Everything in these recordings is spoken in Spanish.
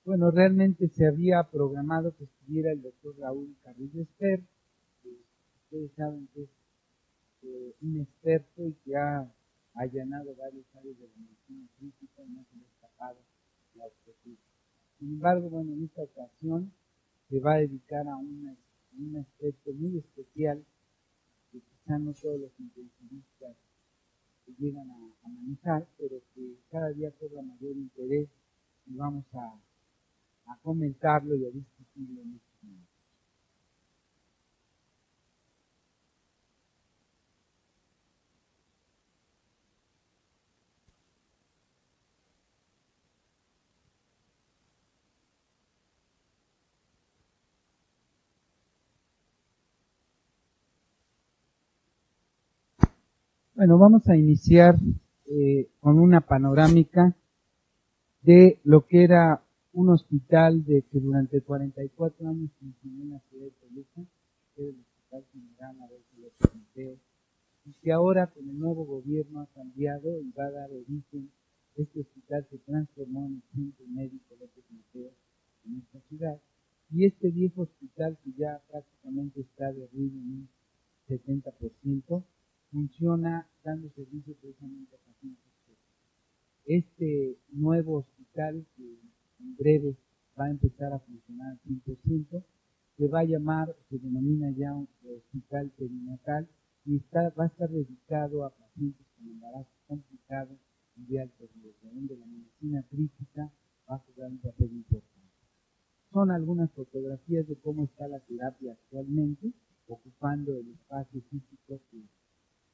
Bueno, realmente se había programado que estuviera el doctor Raúl Carrillo Esper, que ustedes saben que es un experto y que ha allanado varias áreas de la medicina crítica y no se le ha escapado la obstetricia. Sin embargo, bueno, en esta ocasión se va a dedicar a un aspecto muy especial que quizá no todos los intensivistas llegan a manejar, pero que cada día cobra mayor interés y vamos a comentarlo y a discutirlo en este momento. Bueno, vamos a iniciar con una panorámica de lo que era un hospital que durante 44 años funcionó en la ciudad de Toluca, que era el Hospital General Adolfo López Mateos, y que ahora con el nuevo gobierno ha cambiado y va a dar origen. Este hospital se transformó en el Centro Médico López Mateos en esta ciudad, y este viejo hospital, que ya prácticamente está derruido en un 70%, funciona dando servicio precisamente a pacientes. Este nuevo hospital, que en breve va a empezar a funcionar al 100%, se va a llamar, se denomina ya un hospital perinatal, y va a estar dedicado a pacientes con embarazo complicado y de alto riesgo, donde la medicina crítica va a jugar un papel importante. Son algunas fotografías de cómo está la terapia actualmente, ocupando el espacio físico que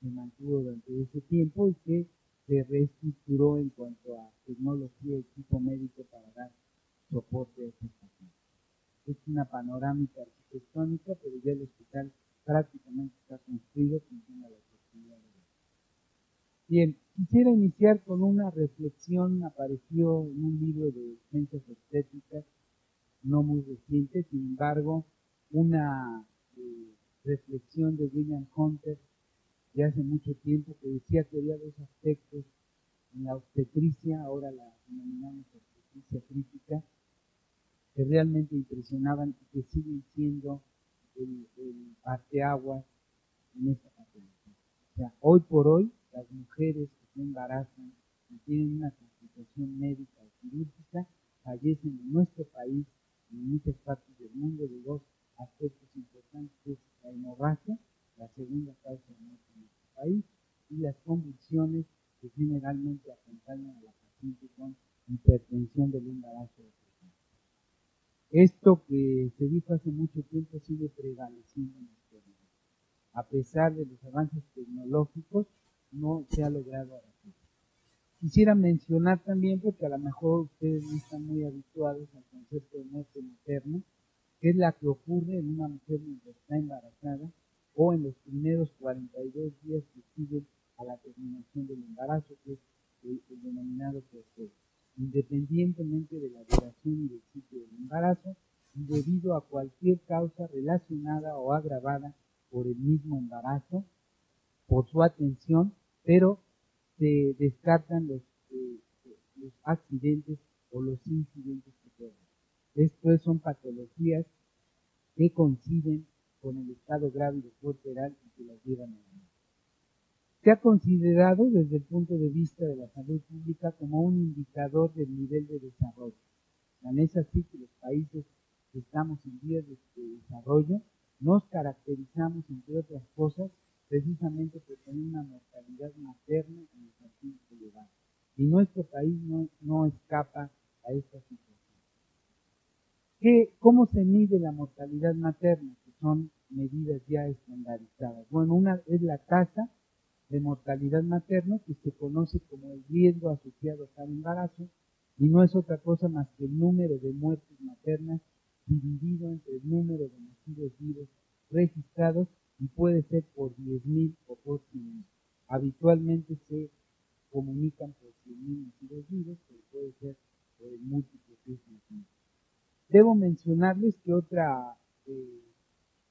se mantuvo durante ese tiempo y que se reestructuró en cuanto a tecnología y equipo médico para dar soporte a estos pacientes. Es una panorámica arquitectónica, pero ya el hospital prácticamente está construido, funciona la oportunidad de ver. Bien, quisiera iniciar con una reflexión, apareció en un libro de ciencias obstétricas, no muy reciente, sin embargo, una reflexión de William Hunter de hace mucho tiempo, que decía que había dos aspectos en la obstetricia, ahora la denominamos obstetricia crítica, que realmente impresionaban y que siguen siendo el parteaguas en esta patología. O sea, hoy por hoy, las mujeres que se embarazan y tienen una complicación médica o quirúrgica fallecen en nuestro país y en muchas partes del mundo de dos aspectos importantes, que es la hemorragia, la segunda causa de muerte en nuestro país, y las convulsiones que generalmente acompañan a la paciente con hipertensión del embarazo. Esto que se dijo hace mucho tiempo sigue prevaleciendo en nuestra vida. A pesar de los avances tecnológicos, no se ha logrado abatir. Quisiera mencionar también, porque a lo mejor ustedes no están muy habituados al concepto de muerte materna, que es la que ocurre en una mujer mientras está embarazada o en los primeros 42 días que siguen a la terminación del embarazo, que es el denominado puerperio, independientemente de la duración y del sitio del embarazo, y debido a cualquier causa relacionada o agravada por el mismo embarazo, por su atención, pero se descartan los accidentes o los incidentes que puedan. Esto son patologías que coinciden con el estado grave de puerperal y que las llevan a la muerte. Se ha considerado desde el punto de vista de la salud pública como un indicador del nivel de desarrollo. Tan es así que los países que estamos en vías de desarrollo nos caracterizamos, entre otras cosas, precisamente por tener una mortalidad materna en infantil elevada. Y nuestro país no escapa a esta situación. ¿Cómo se mide la mortalidad materna? Que son medidas ya estandarizadas. Bueno, una es la tasa de mortalidad materna, que se conoce como el riesgo asociado a tal embarazo, y no es otra cosa más que el número de muertes maternas dividido entre el número de nacidos vivos registrados, y puede ser por 10.000 o por 100.000. Habitualmente se comunican por 100.000 nacidos vivos, pero puede ser por el múltiplo que es nacimiento. Debo mencionarles que otra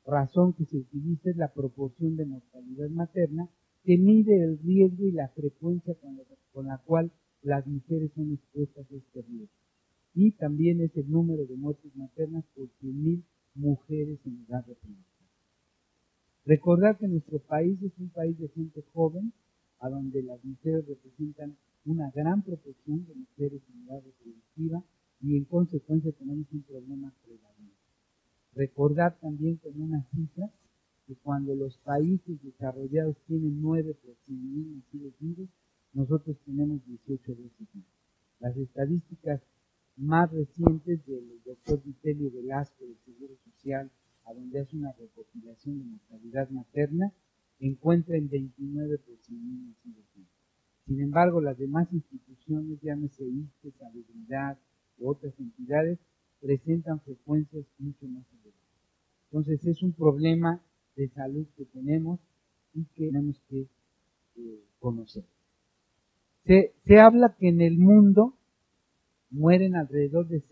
razón que se utiliza es la proporción de mortalidad materna, que mide el riesgo y la frecuencia con la cual las mujeres son expuestas a este riesgo. y también es el número de muertes maternas por 100.000 mujeres en edad reproductiva. Recordar que nuestro país es un país de gente joven, a donde las mujeres representan una gran proporción de mujeres en edad reproductiva y en consecuencia tenemos un problema prevalente. Recordar también como una cifra que cuando los países desarrollados tienen 9 por 100.000 nacidos vivos, nosotros tenemos 18 veces más. Las estadísticas más recientes del doctor Vitelio Velasco del Seguro Social, a donde hace una recopilación de mortalidad materna, encuentra en 29 por 100.000 nacidos vivos. Sin embargo, las demás instituciones, llámese ISSSTE, Salubridad u otras entidades, presentan frecuencias mucho más elevadas. Entonces es un problema de salud que tenemos y que tenemos que conocer. Se habla que en el mundo mueren alrededor de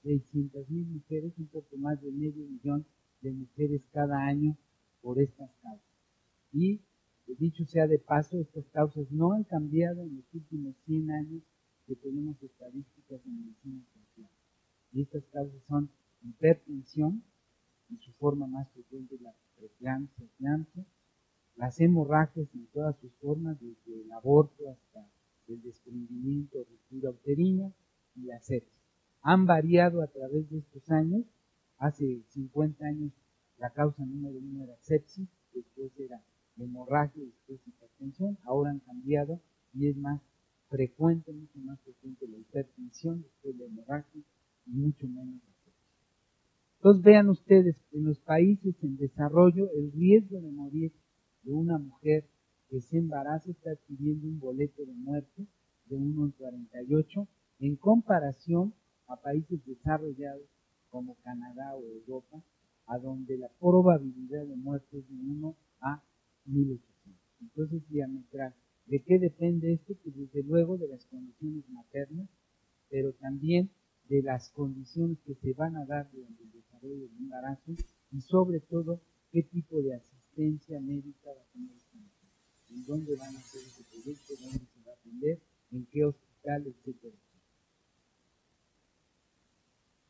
600.000 mujeres, un poco más de 500.000 de mujeres cada año por estas causas. Y dicho sea de paso, estas causas no han cambiado en los últimos 100 años que tenemos estadísticas en medicina social. Y estas causas son hipertensión, en su forma más frecuente la preeclampsia, las hemorragias en todas sus formas, desde el aborto hasta el desprendimiento o ruptura uterina, y la sepsis. Han variado a través de estos años. Hace 50 años la causa número 1 era sepsis, después era hemorragia, después hipertensión, ahora han cambiado y es más frecuente, mucho más frecuente la hipertensión, después la hemorragia y mucho menos la sepsis. Entonces vean ustedes, en los países en desarrollo, el riesgo de morir de una mujer que se embaraza está adquiriendo un boleto de muerte de 1 en 48, en comparación a países desarrollados como Canadá o Europa, a donde la probabilidad de muerte es de 1 a 1800. Entonces, diametral. ¿De qué depende esto? Pues desde luego de las condiciones maternas, pero también de las condiciones que se van a dar durante el desarrollo del embarazo y sobre todo qué tipo de asistencia médica va a tener esta mujer, en dónde van a hacer ese proyecto, dónde se va a atender, en qué hospital, etcétera.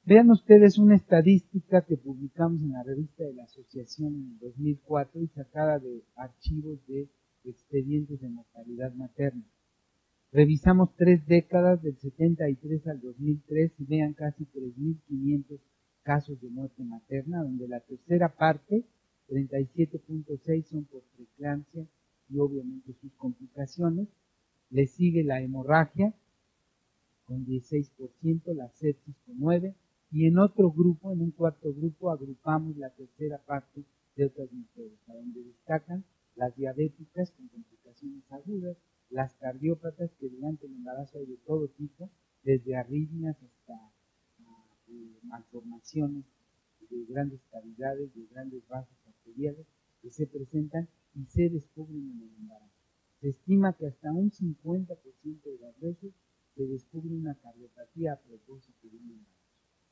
Vean ustedes una estadística que publicamos en la revista de la Asociación en el 2004 y sacada de archivos de expedientes de mortalidad materna. Revisamos 3 décadas, del 73 al 2003, y vean casi 3.500 casos de muerte materna, donde la tercera parte, 37.6, son por preeclampsia y obviamente sus complicaciones. Le sigue la hemorragia con 16%, la sepsis con 9%, y en otro grupo, en un cuarto grupo, agrupamos la tercera parte de otras mujeres, a donde destacan las diabéticas con complicaciones agudas, las cardiópatas que durante el embarazo hay de todo tipo, desde arritmias hasta malformaciones de grandes cavidades, de grandes vasos arteriales que se presentan y se descubren en el embarazo. Se estima que hasta un 50% de las veces se descubre una cardiopatía a propósito de un embarazo.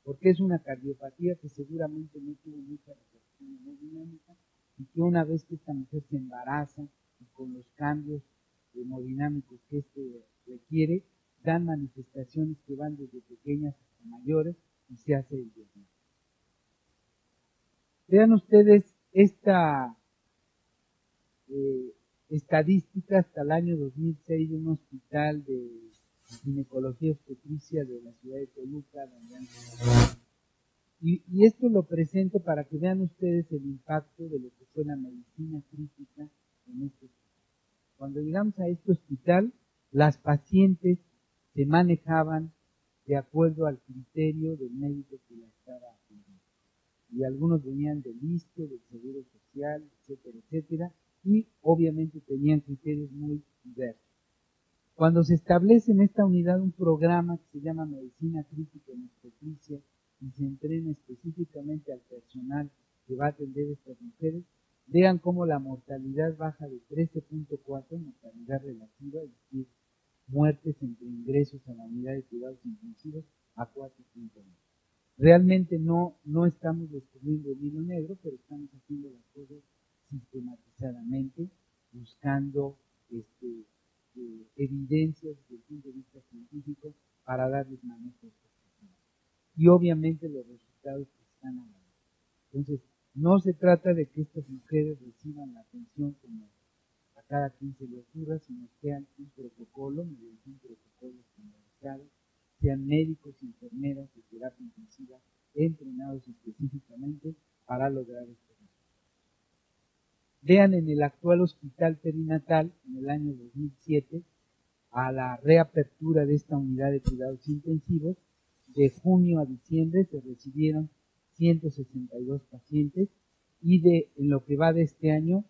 Porque es una cardiopatía que seguramente no tuvo mucha repercusión hemodinámica y que una vez que esta mujer se embaraza y con los cambios hemodinámicos que requiere, dan manifestaciones que van desde pequeñas hasta mayores y se hace el diagnóstico. Vean ustedes esta estadística hasta el año 2006 de un hospital de ginecología obstetricia de la ciudad de Toluca, y esto lo presento para que vean ustedes el impacto de lo que fue la medicina crítica en este hospital. Cuando llegamos a este hospital, las pacientes se manejaban de acuerdo al criterio del médico que la estaba atendiendo. Y algunos venían del ISSSTE, del Seguro Social, etcétera, etcétera, y obviamente tenían criterios muy diversos. Cuando se establece en esta unidad un programa que se llama Medicina Crítica en Obstetricia y se entrena específicamente al personal que va a atender a estas mujeres, vean cómo la mortalidad baja de 13.4, mortalidad relativa, es decir, muertes entre ingresos a la unidad de cuidados intensivos, a 4.1. Realmente no estamos descubriendo el hilo negro, pero estamos haciendo las cosas sistematizadamente, buscando evidencias desde el punto de vista científico para darles manejo a estos problemas. y obviamente los resultados que están hablando. Entonces, no se trata de que estas mujeres reciban la atención como a cada 15 le ocurra, sino que sean un protocolo, mediante un protocolo estandarizado, sean médicos, enfermeras de terapia intensiva, entrenados específicamente para lograr esto. Vean en el actual hospital perinatal, en el año 2007, a la reapertura de esta unidad de cuidados intensivos, de junio a diciembre se recibieron 162 pacientes y en lo que va de este año,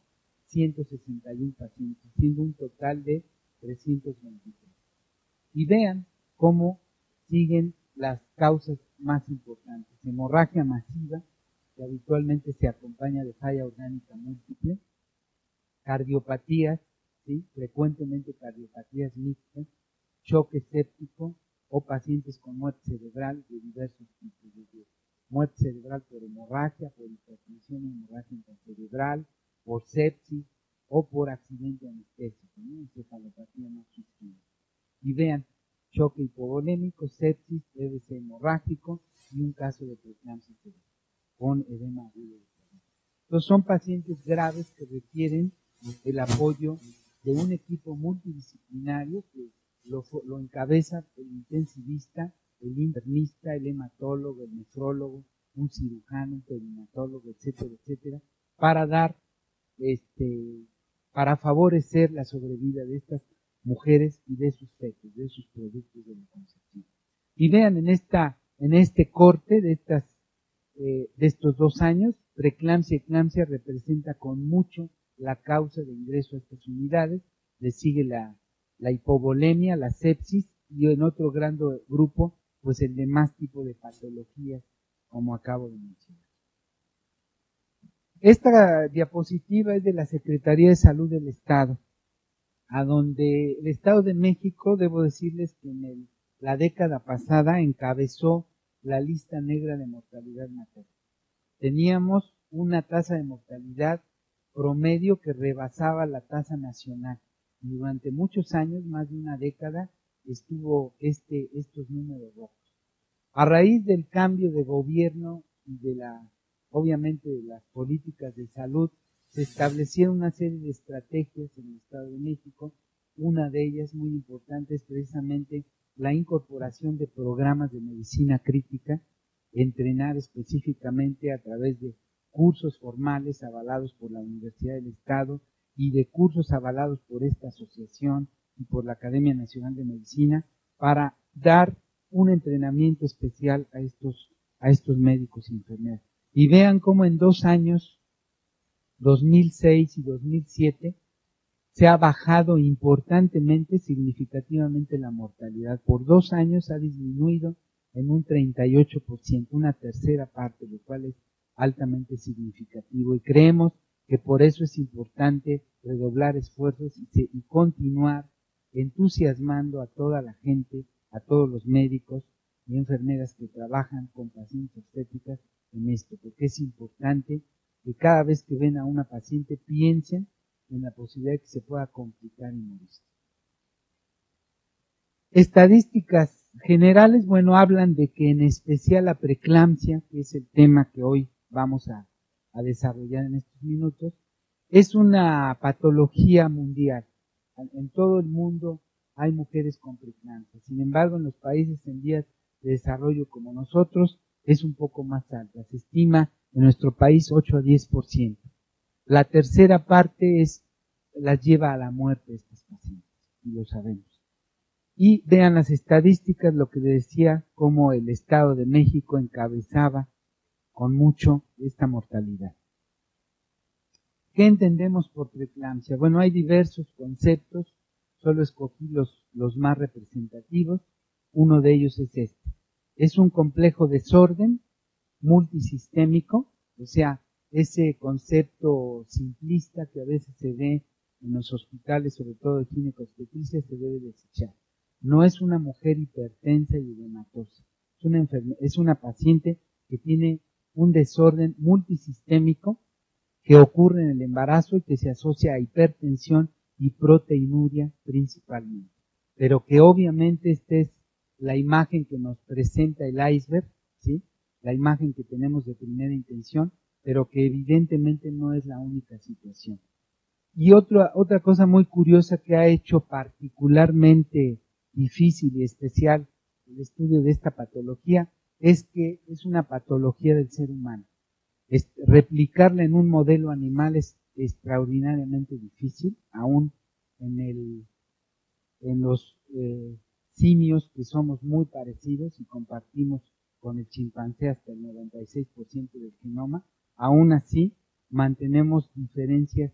161 pacientes, siendo un total de 323. Y vean cómo siguen las causas más importantes. Hemorragia masiva, que habitualmente se acompaña de falla orgánica múltiple, cardiopatías, ¿sí? Frecuentemente cardiopatías mixtas, choque séptico o pacientes con muerte cerebral de diversos tipos, desde muerte cerebral por hemorragia, por hipertensión hemorragia intracerebral, por sepsis o por accidente anestésico, ¿no? Encefalopatía no isquémica. Y vean, choque hipovolémico, sepsis, EBC hemorrágico y un caso de preeclampsia cerebral con edema agudo de cerebro. Entonces son pacientes graves que requieren el apoyo de un equipo multidisciplinario que lo encabeza el intensivista, el internista, el hematólogo, el nefrólogo, un cirujano, un perinatólogo, etcétera, etcétera, para dar, para favorecer la sobrevida de estas mujeres y de sus fetos, de sus productos de la concepción. Y vean en este corte de estos 2 años, preeclampsia y eclampsia representa con mucho la causa de ingreso a estas unidades, le sigue la hipovolemia, la sepsis, y en otro gran grupo, pues el demás tipo de patologías, como acabo de mencionar. Esta diapositiva es de la Secretaría de Salud del Estado, a donde el Estado de México, debo decirles que en la década pasada encabezó la lista negra de mortalidad materna. Teníamos una tasa de mortalidad promedio que rebasaba la tasa nacional. Y durante muchos años, más de una década, estuvo estos números rojos. A raíz del cambio de gobierno y obviamente de las políticas de salud, se establecieron una serie de estrategias en el Estado de México. Una de ellas muy importante es precisamente la incorporación de programas de medicina crítica, entrenar específicamente a través de cursos formales avalados por la Universidad del Estado y de cursos avalados por esta asociación y por la Academia Nacional de Medicina para dar un entrenamiento especial a estos médicos y enfermeras. Y vean cómo en 2 años, 2006 y 2007, se ha bajado importantemente, significativamente la mortalidad. Por 2 años ha disminuido en un 38%, una tercera parte, lo cual es altamente significativo. Y creemos que por eso es importante redoblar esfuerzos y continuar entusiasmando a toda la gente, a todos los médicos y enfermeras que trabajan con pacientes obstétricas en esto, porque es importante que cada vez que ven a una paciente piensen en la posibilidad de que se pueda complicar y morir. Estadísticas generales, bueno, hablan de que en especial la preeclampsia, que es el tema que hoy vamos a desarrollar en estos minutos, es una patología mundial. En todo el mundo hay mujeres con preeclampsia. Sin embargo, en los países en vías de desarrollo como nosotros, es un poco más alta. Se estima en nuestro país 8 a 10%. La tercera parte las lleva a la muerte estas pacientes, y lo sabemos. Y vean las estadísticas, lo que decía, cómo el Estado de México encabezaba con mucho esta mortalidad. ¿Qué entendemos por preeclampsia? Bueno, hay diversos conceptos, solo escogí los más representativos. Uno de ellos es este. Es un complejo desorden multisistémico, o sea, ese concepto simplista que a veces se ve en los hospitales, sobre todo de ginecobstetricia, se debe desechar. No es una mujer hipertensa y edematosa, es una paciente que tiene un desorden multisistémico que ocurre en el embarazo y que se asocia a hipertensión y proteinuria principalmente. Pero que obviamente esta es la imagen que nos presenta el iceberg, ¿sí? La imagen que tenemos de primera intención, pero que evidentemente no es la única situación. Y otra cosa muy curiosa que ha hecho particularmente difícil y especial el estudio de esta patología es que es una patología del ser humano. Replicarla en un modelo animal es extraordinariamente difícil, aún en los simios que somos muy parecidos y compartimos con el chimpancé hasta el 96% del genoma, aún así mantenemos diferencias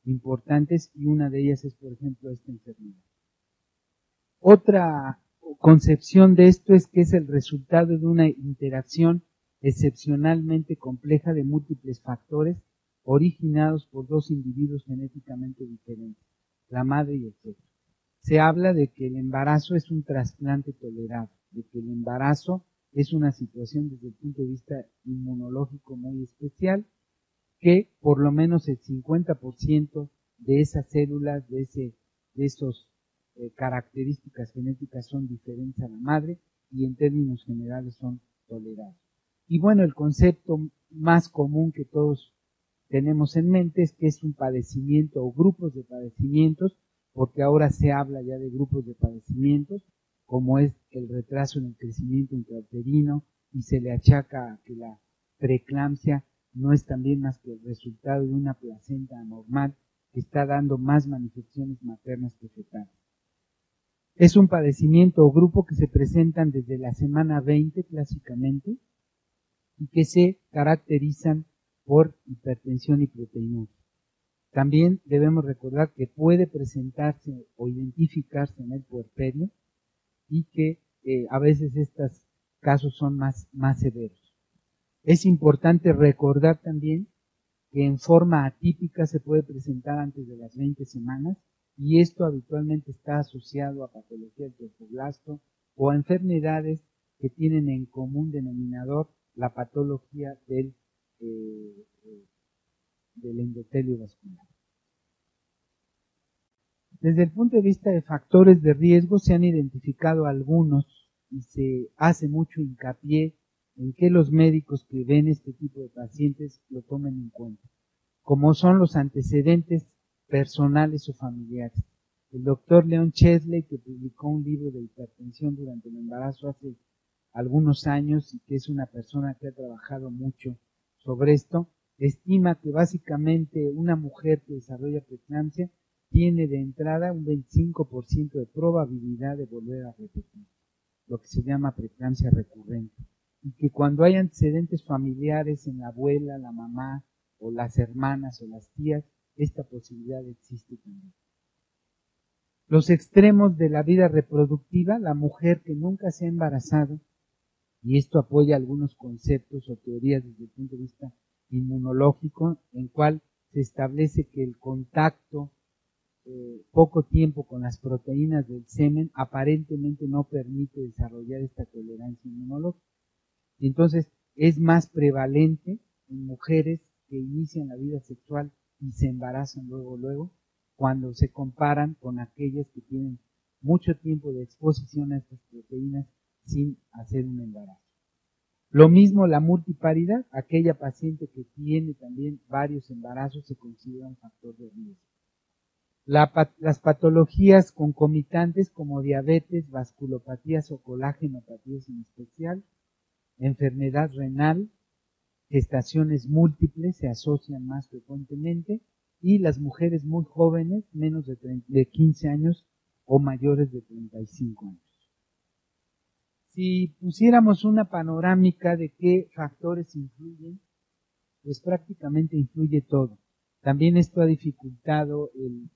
importantes y una de ellas es, por ejemplo, esta enfermedad. Otra concepción de esto es que es el resultado de una interacción excepcionalmente compleja de múltiples factores originados por dos individuos genéticamente diferentes, la madre y el feto. Se habla de que el embarazo es un trasplante tolerado, de que el embarazo es una situación desde el punto de vista inmunológico muy especial, que por lo menos el 50% de esas células, de esas características genéticas son diferentes a la madre y en términos generales son tolerados. Y bueno, el concepto más común que todos tenemos en mente es que es un padecimiento o grupos de padecimientos, porque ahora se habla ya de grupos de padecimientos, como es el retraso en el crecimiento intrauterino, y se le achaca que la preeclampsia no es también más que el resultado de una placenta anormal que está dando más manifestaciones maternas que fetales. Es un padecimiento o grupo que se presentan desde la semana 20 clásicamente y que se caracterizan por hipertensión y proteinuria. También debemos recordar que puede presentarse o identificarse en el puerperio y que a veces estos casos son más severos. Es importante recordar también que en forma atípica se puede presentar antes de las 20 semanas y esto habitualmente está asociado a patología del tromboblasto o a enfermedades que tienen en común denominador la patología del endotelio vascular. Desde el punto de vista de factores de riesgo se han identificado algunos y se hace mucho hincapié en que los médicos que ven este tipo de pacientes lo tomen en cuenta, como son los antecedentes personales o familiares. El doctor Leon Chesley, que publicó un libro de hipertensión durante el embarazo hace algunos años y que es una persona que ha trabajado mucho sobre esto, estima que básicamente una mujer que desarrolla preeclampsia tiene de entrada un 25% de probabilidad de volver a repetir, lo que se llama preeclampsia recurrente, y que cuando hay antecedentes familiares en la abuela, la mamá, o las hermanas o las tías, esta posibilidad existe también. Los extremos de la vida reproductiva, la mujer que nunca se ha embarazado, y esto apoya algunos conceptos o teorías desde el punto de vista inmunológico, en cual se establece que el contacto poco tiempo con las proteínas del semen aparentemente no permite desarrollar esta tolerancia inmunológica. Y entonces es más prevalente en mujeres que inician la vida sexual y se embarazan luego, cuando se comparan con aquellas que tienen mucho tiempo de exposición a estas proteínas sin hacer un embarazo. Lo mismo la multiparidad, aquella paciente que tiene también varios embarazos se considera un factor de riesgo. Las patologías concomitantes como diabetes, vasculopatías o colágenopatías en especial, enfermedad renal, gestaciones múltiples se asocian más frecuentemente y las mujeres muy jóvenes, menos de 15 años o mayores de 35 años. Si pusiéramos una panorámica de qué factores influyen, pues prácticamente influye todo. También esto ha dificultado el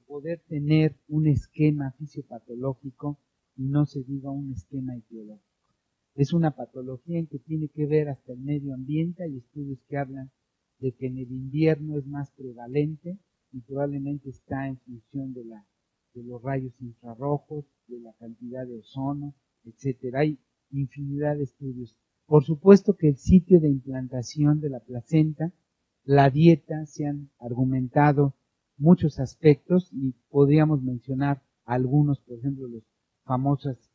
poder tener un esquema fisiopatológico y no se diga un esquema etiológico. Es una patología en que tiene que ver hasta el medio ambiente. Hay estudios que hablan de que en el invierno es más prevalente y probablemente está en función de los rayos infrarrojos, de la cantidad de ozono, etcétera. Hay infinidad de estudios. Por supuesto que el sitio de implantación de la placenta, la dieta, se han argumentado muchos aspectos y podríamos mencionar algunos, por ejemplo, los famosos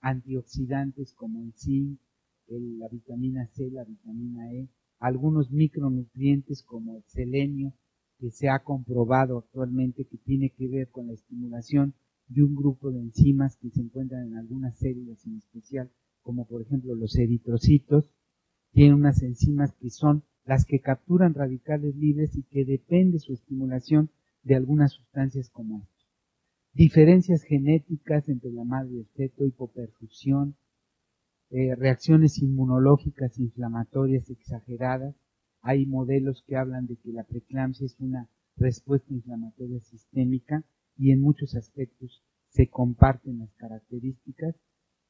antioxidantes como el zinc la vitamina C, la vitamina E, algunos micronutrientes como el selenio, que se ha comprobado actualmente que tiene que ver con la estimulación de un grupo de enzimas que se encuentran en algunas células en especial, como por ejemplo los eritrocitos. Tienen unas enzimas que son las que capturan radicales libres y que depende su estimulación de algunas sustancias como estas. Diferencias genéticas entre la madre y el feto, hipoperfusión, reacciones inmunológicas inflamatorias exageradas. Hay modelos que hablan de que la preeclampsia es una respuesta inflamatoria sistémica y en muchos aspectos se comparten las características.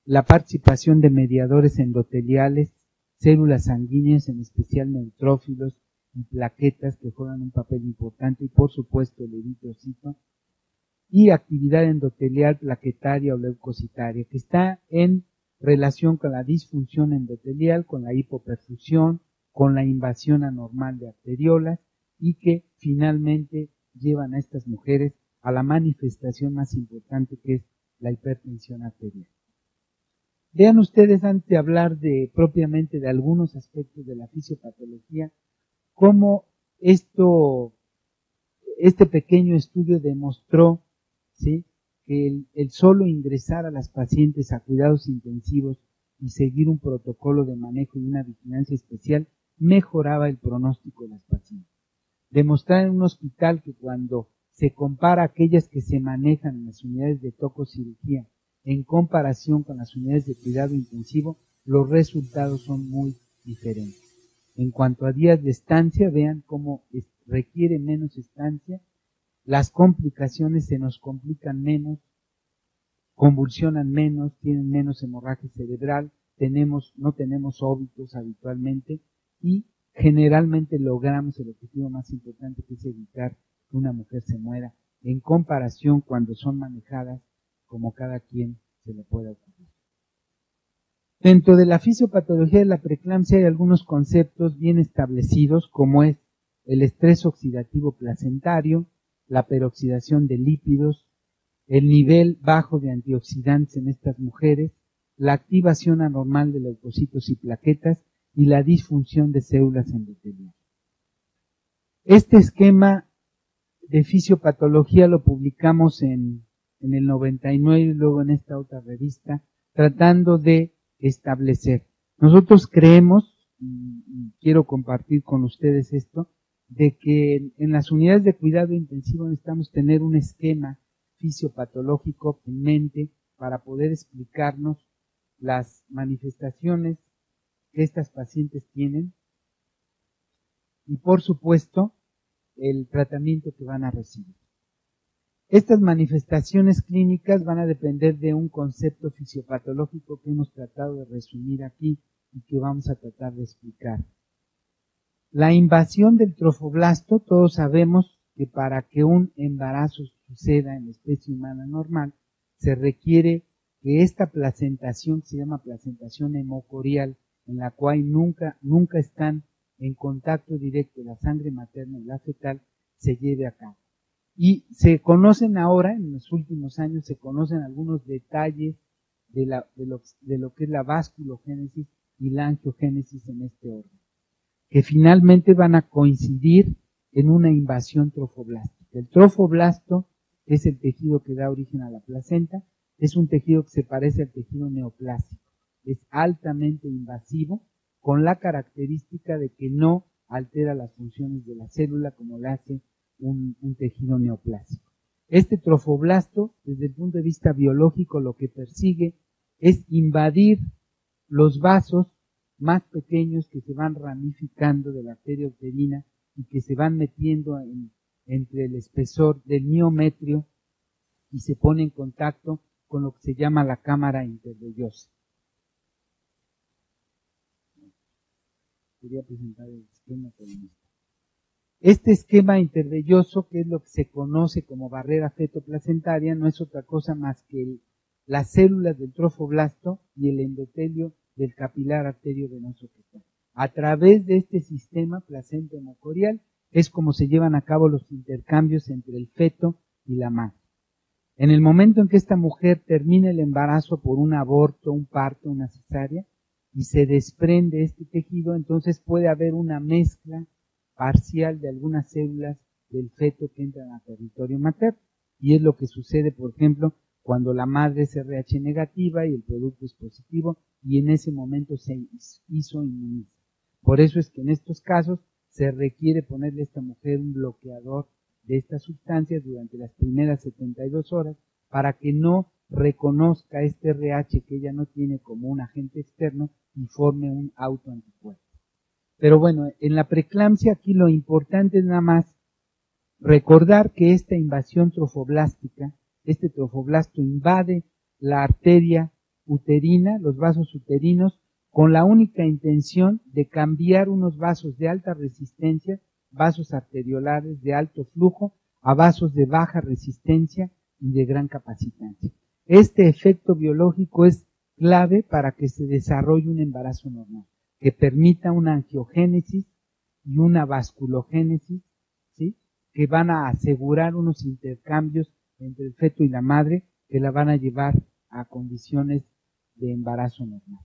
La participación de mediadores endoteliales, células sanguíneas, en especial neutrófilos y plaquetas que juegan un papel importante, y por supuesto el eritrocito, y actividad endotelial plaquetaria o leucocitaria, que está en relación con la disfunción endotelial, con la hipoperfusión, con la invasión anormal de arteriolas, y que finalmente llevan a estas mujeres a la manifestación más importante, que es la hipertensión arterial. Vean ustedes, antes de hablar propiamente de algunos aspectos de la fisiopatología, cómo este pequeño estudio demostró, ¿sí?, que el solo ingresar a las pacientes a cuidados intensivos y seguir un protocolo de manejo y una vigilancia especial mejoraba el pronóstico de las pacientes. Demostrar en un hospital que cuando se compara aquellas que se manejan en las unidades de tococirugía en comparación con las unidades de cuidado intensivo, los resultados son muy diferentes. En cuanto a días de estancia, vean cómo requiere menos estancia, las complicaciones se nos complican menos, convulsionan menos, tienen menos hemorragia cerebral, no tenemos óbitos habitualmente, y generalmente logramos el objetivo más importante, que es evitar que una mujer se muera, en comparación cuando son manejadas como cada quien se le pueda ocurrir. Dentro de la fisiopatología de la preeclampsia hay algunos conceptos bien establecidos, como es el estrés oxidativo placentario, la peroxidación de lípidos, el nivel bajo de antioxidantes en estas mujeres, la activación anormal de leucocitos y plaquetas y la disfunción de células endoteliales. Este esquema de fisiopatología lo publicamos en el 99 y luego en esta otra revista, tratando de establecer. Nosotros creemos, y quiero compartir con ustedes esto, de que en las unidades de cuidado intensivo necesitamos tener un esquema fisiopatológico en mente para poder explicarnos las manifestaciones que estas pacientes tienen y, por supuesto, el tratamiento que van a recibir. Estas manifestaciones clínicas van a depender de un concepto fisiopatológico que hemos tratado de resumir aquí y que vamos a tratar de explicar. La invasión del trofoblasto, todos sabemos que para que un embarazo suceda en la especie humana normal, se requiere que esta placentación, que se llama placentación hemocorial, en la cual nunca están en contacto directo la sangre materna y la fetal, se lleve a cabo. Y se conocen ahora, en los últimos años, se conocen algunos detalles de lo que es la vasculogénesis y la angiogénesis en este orden, que finalmente van a coincidir en una invasión trofoblástica. El trofoblasto es el tejido que da origen a la placenta, es un tejido que se parece al tejido neoplásico, es altamente invasivo, con la característica de que no altera las funciones de la célula como lo hace un tejido neoplásico. Este trofoblasto, desde el punto de vista biológico, lo que persigue es invadir los vasos más pequeños que se van ramificando de la arteria uterina y que se van metiendo entre el espesor del miometrio y se pone en contacto con lo que se llama la cámara intervellosa. Quería presentar el esquema columnista. Este esquema intervelloso, que es lo que se conoce como barrera fetoplacentaria, no es otra cosa más que las células del trofoblasto y el endotelio del capilar arteriovenoso que está. A través de este sistema placenta hemocorial es como se llevan a cabo los intercambios entre el feto y la madre. En el momento en que esta mujer termina el embarazo por un aborto, un parto, una cesárea, y se desprende este tejido, entonces puede haber una mezcla parcial de algunas células del feto que entran a territorio materno. Y es lo que sucede, por ejemplo, cuando la madre es RH negativa y el producto es positivo, y en ese momento se isoinmuniza. Por eso es que en estos casos se requiere ponerle a esta mujer un bloqueador de estas sustancias durante las primeras 72 horas para que no reconozca este RH que ella no tiene como un agente externo y forme un autoanticuerpo. Pero bueno, en la preeclampsia aquí lo importante es nada más recordar que esta invasión trofoblástica, este trofoblasto invade la arteria uterina, los vasos uterinos, con la única intención de cambiar unos vasos de alta resistencia, vasos arteriolares de alto flujo, a vasos de baja resistencia y de gran capacitancia. Este efecto biológico es clave para que se desarrolle un embarazo normal, que permita una angiogénesis y una vasculogénesis, ¿sí?, que van a asegurar unos intercambios entre el feto y la madre que la van a llevar a condiciones de embarazo normal.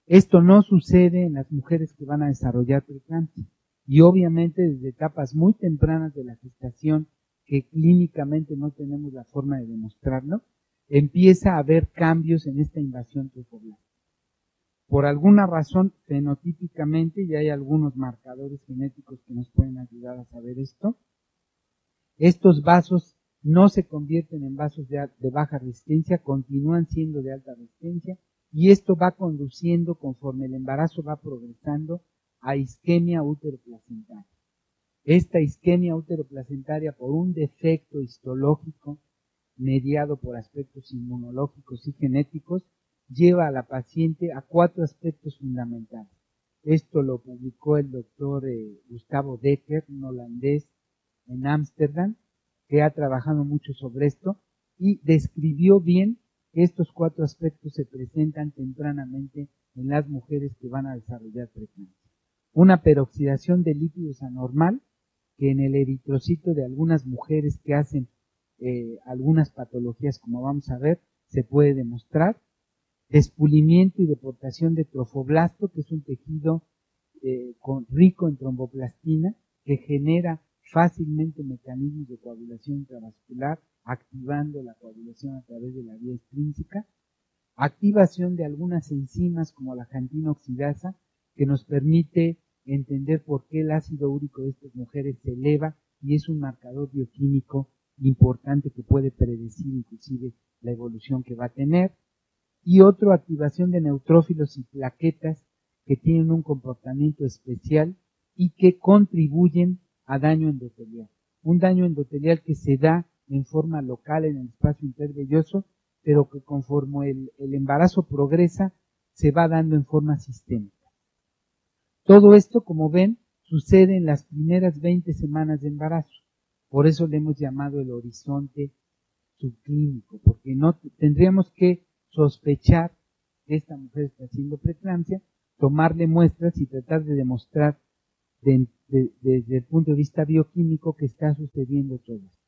Esto no sucede en las mujeres que van a desarrollar preeclampsia y obviamente desde etapas muy tempranas de la gestación, que clínicamente no tenemos la forma de demostrarlo, empieza a haber cambios en esta invasión trofoblástica. Por alguna razón, fenotípicamente, y hay algunos marcadores genéticos que nos pueden ayudar a saber esto, estos vasos no se convierten en vasos de baja resistencia, continúan siendo de alta resistencia, y esto va conduciendo, conforme el embarazo va progresando, a isquemia úteroplacentaria. Esta isquemia úteroplacentaria, por un defecto histológico mediado por aspectos inmunológicos y genéticos, lleva a la paciente a 4 aspectos fundamentales. Esto lo publicó el doctor Gustavo Dekker, un holandés, en Ámsterdam, que ha trabajado mucho sobre esto y describió bien que estos 4 aspectos se presentan tempranamente en las mujeres que van a desarrollar preeclampsia. Una peroxidación de lípidos anormal, que en el eritrocito de algunas mujeres que hacen algunas patologías, como vamos a ver, se puede demostrar. Despulimiento y deportación de trofoblasto, que es un tejido rico en tromboplastina, que genera fácilmente mecanismos de coagulación intravascular, activando la coagulación a través de la vía extrínseca. Activación de algunas enzimas como la jantina oxidasa, que nos permite entender por qué el ácido úrico de estas mujeres se eleva y es un marcador bioquímico importante que puede predecir inclusive la evolución que va a tener. Y otro, activación de neutrófilos y plaquetas que tienen un comportamiento especial y que contribuyen a daño endotelial. Un daño endotelial que se da en forma local en el espacio intervelloso, pero que conforme el embarazo progresa, se va dando en forma sistémica. Todo esto, como ven, sucede en las primeras 20 semanas de embarazo. Por eso le hemos llamado el horizonte subclínico, porque no tendríamos que sospechar que esta mujer está haciendo preeclampsia, tomarle muestras y tratar de demostrar desde el punto de vista bioquímico que está sucediendo todo esto.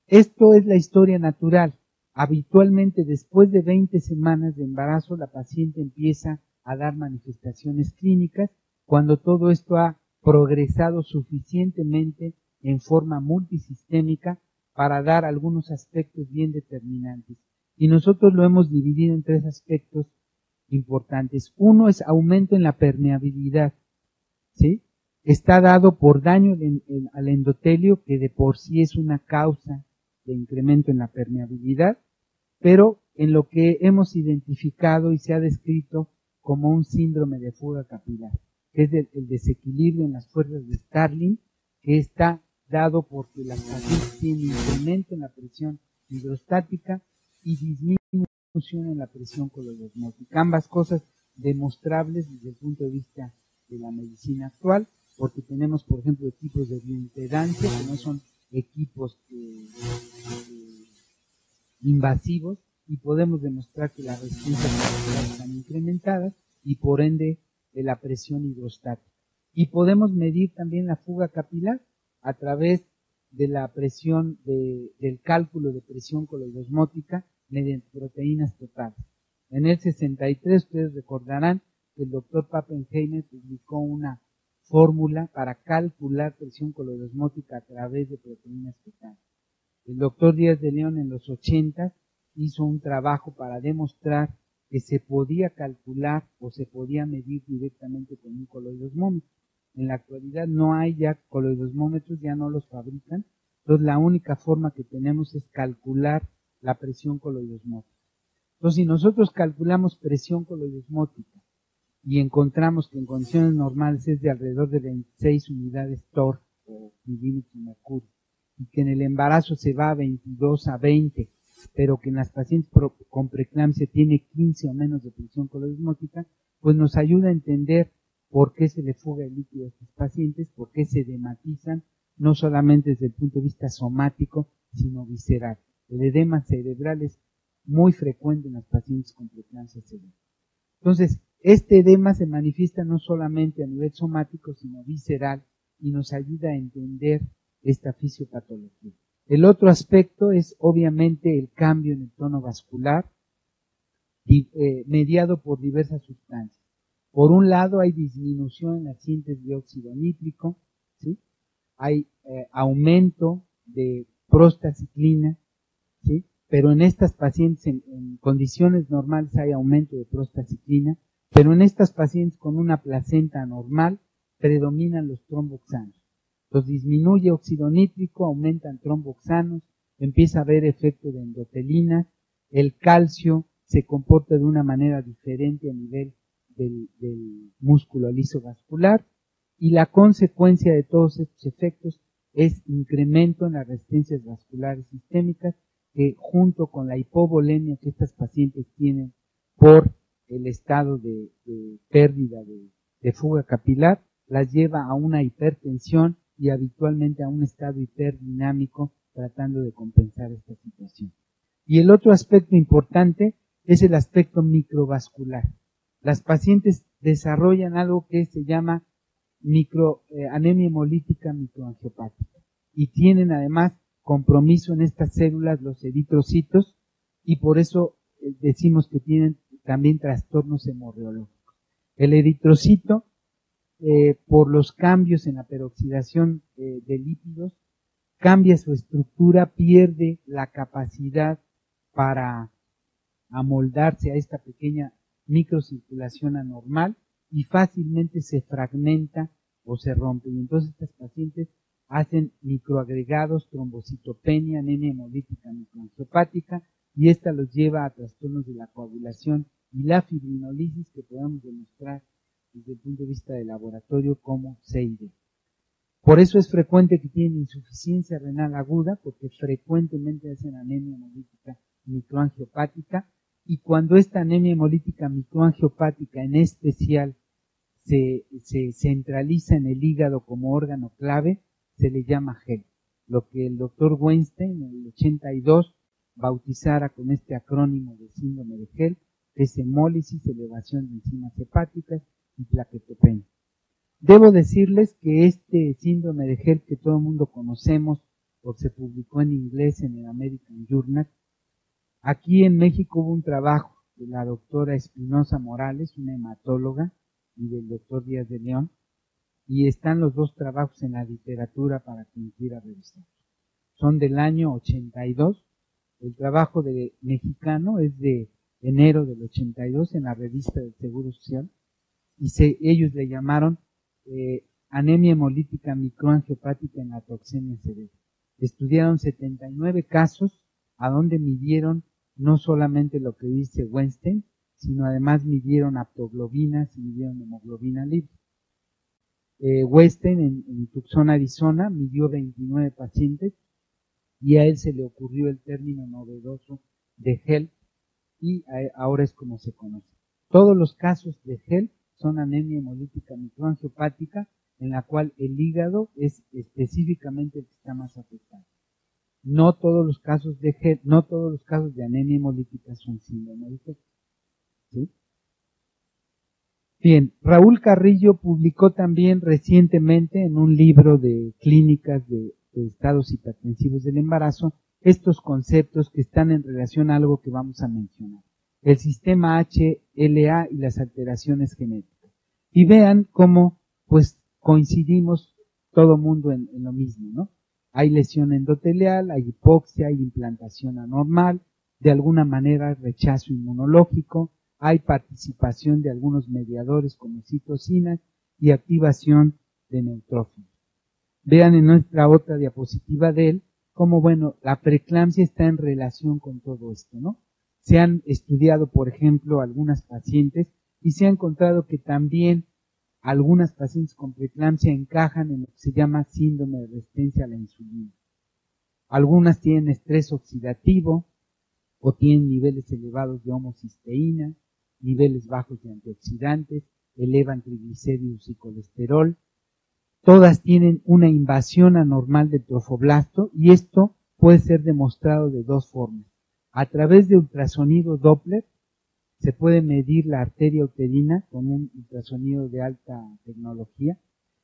Esto es la historia natural. Habitualmente, después de 20 semanas de embarazo, la paciente empieza a dar manifestaciones clínicas cuando todo esto ha progresado suficientemente en forma multisistémica para dar algunos aspectos bien determinantes. Y nosotros lo hemos dividido en 3 aspectos importantes. Uno es aumento en la permeabilidad, ¿sí? Está dado por daño al endotelio, que de por sí es una causa de incremento en la permeabilidad, pero en lo que hemos identificado y se ha descrito como un síndrome de fuga capilar, que es el desequilibrio en las fuerzas de Starling, que está dado porque la paciente tiene incremento en la presión hidrostática y disminución en la presión colodosmótica. Ambas cosas demostrables desde el punto de vista de la medicina actual, porque tenemos, por ejemplo, equipos de bioimpedancia, que no son equipos invasivos, y podemos demostrar que las resistencias vasculares están incrementadas y por ende de la presión hidrostática. Y podemos medir también la fuga capilar a través de la presión del cálculo de presión colodosmótica mediante proteínas totales. En el 63 ustedes recordarán que el doctor Pappenheimer publicó una fórmula para calcular presión coloidosmótica a través de proteínas fetales. El doctor Díaz de León en los 80 hizo un trabajo para demostrar que se podía calcular o se podía medir directamente con un coloidosmómetro. En la actualidad no hay ya coloidosmómetros, ya no los fabrican, entonces la única forma que tenemos es calcular la presión coloidosmótica. Entonces si nosotros calculamos presión coloidosmótica y encontramos que en condiciones normales es de alrededor de 26 unidades torr o milímetros de mercurio, y que en el embarazo se va a 22 a 20, pero que en las pacientes con preeclampsia tiene 15 o menos de presión coloidosmótica, pues nos ayuda a entender por qué se le fuga el líquido a estos pacientes, por qué se edematizan, no solamente desde el punto de vista somático, sino visceral. El edema cerebral es muy frecuente en las pacientes con preeclampsia severa. Entonces, este edema se manifiesta no solamente a nivel somático, sino visceral, y nos ayuda a entender esta fisiopatología. El otro aspecto es obviamente el cambio en el tono vascular, mediado por diversas sustancias. Por un lado hay disminución en la síntesis de óxido nítrico, ¿sí? Hay aumento de prostaciclina, ¿sí? Pero en estas pacientes en condiciones normales hay aumento de prostaciclina, pero en estas pacientes con una placenta normal predominan los tromboxanos. Entonces disminuye óxido nítrico, aumentan tromboxanos, empieza a haber efecto de endotelina, el calcio se comporta de una manera diferente a nivel del músculo lisovascular, y la consecuencia de todos estos efectos es incremento en las resistencias vasculares sistémicas, que junto con la hipovolemia que estas pacientes tienen por el estado de pérdida de fuga capilar, las lleva a una hipertensión y habitualmente a un estado hiperdinámico tratando de compensar esta situación. Y el otro aspecto importante es el aspecto microvascular. Las pacientes desarrollan algo que se llama anemia hemolítica microangiopática y tienen además compromiso en estas células los eritrocitos, y por eso decimos que tienen también trastornos hemorreológicos. El eritrocito, por los cambios en la peroxidación de lípidos, cambia su estructura, pierde la capacidad para amoldarse a esta pequeña microcirculación anormal y fácilmente se fragmenta o se rompe. Y entonces estas pacientes hacen microagregados, trombocitopenia, anemia hemolítica microangiopática, y esta los lleva a trastornos de la coagulación y la fibrinolisis, que podemos demostrar desde el punto de vista del laboratorio como CID. Por eso es frecuente que tienen insuficiencia renal aguda, porque frecuentemente hacen anemia hemolítica microangiopática, y cuando esta anemia hemolítica microangiopática en especial se centraliza en el hígado como órgano clave, se le llama HELP, lo que el doctor Weinstein en el 82 bautizara con este acrónimo de síndrome de HELP, que es hemólisis, elevación de enzimas hepáticas y plaquetopenia. Debo decirles que este síndrome de HELP que todo el mundo conocemos, porque se publicó en inglés en el American Journal, aquí en México hubo un trabajo de la doctora Espinosa Morales, una hematóloga, y del doctor Díaz de León, y están los dos trabajos en la literatura para quien quiera revisar. Son del año 82, el trabajo de mexicano es de enero del 82 en la revista del Seguro Social, y ellos le llamaron anemia hemolítica microangiopática en la toxemia severa. Estudiaron 79 casos a donde midieron no solamente lo que dice Weinstein, sino además midieron aptoglobinas y midieron hemoglobina libre. Weinstein en Tucson, Arizona, midió 29 pacientes y a él se le ocurrió el término novedoso de HELP, y ahora es como se conoce. Todos los casos de HELP son anemia hemolítica microangiopática, en la cual el hígado es específicamente el que está más afectado. No todos los casos de HELP, no todos los casos de anemia hemolítica son síndrome de HELP. ¿Sí? Bien, Raúl Carrillo publicó también recientemente en un libro de clínicas de estados hipertensivos del embarazo estos conceptos que están en relación a algo que vamos a mencionar. el sistema HLA y las alteraciones genéticas. Y vean cómo, pues, coincidimos todo mundo en lo mismo, ¿no? Hay lesión endotelial, hay hipoxia, hay implantación anormal, de alguna manera rechazo inmunológico, hay participación de algunos mediadores como citocinas y activación de neutrófilos. Vean en nuestra otra diapositiva de él cómo, bueno, la preeclampsia está en relación con todo esto, ¿no? Se han estudiado, por ejemplo, algunas pacientes y se ha encontrado que también algunas pacientes con preeclampsia encajan en lo que se llama síndrome de resistencia a la insulina. Algunas tienen estrés oxidativo o tienen niveles elevados de homocisteína, niveles bajos de antioxidantes, elevan triglicéridos y colesterol. Todas tienen una invasión anormal del trofoblasto y esto puede ser demostrado de dos formas. A través de ultrasonido Doppler se puede medir la arteria uterina con un ultrasonido de alta tecnología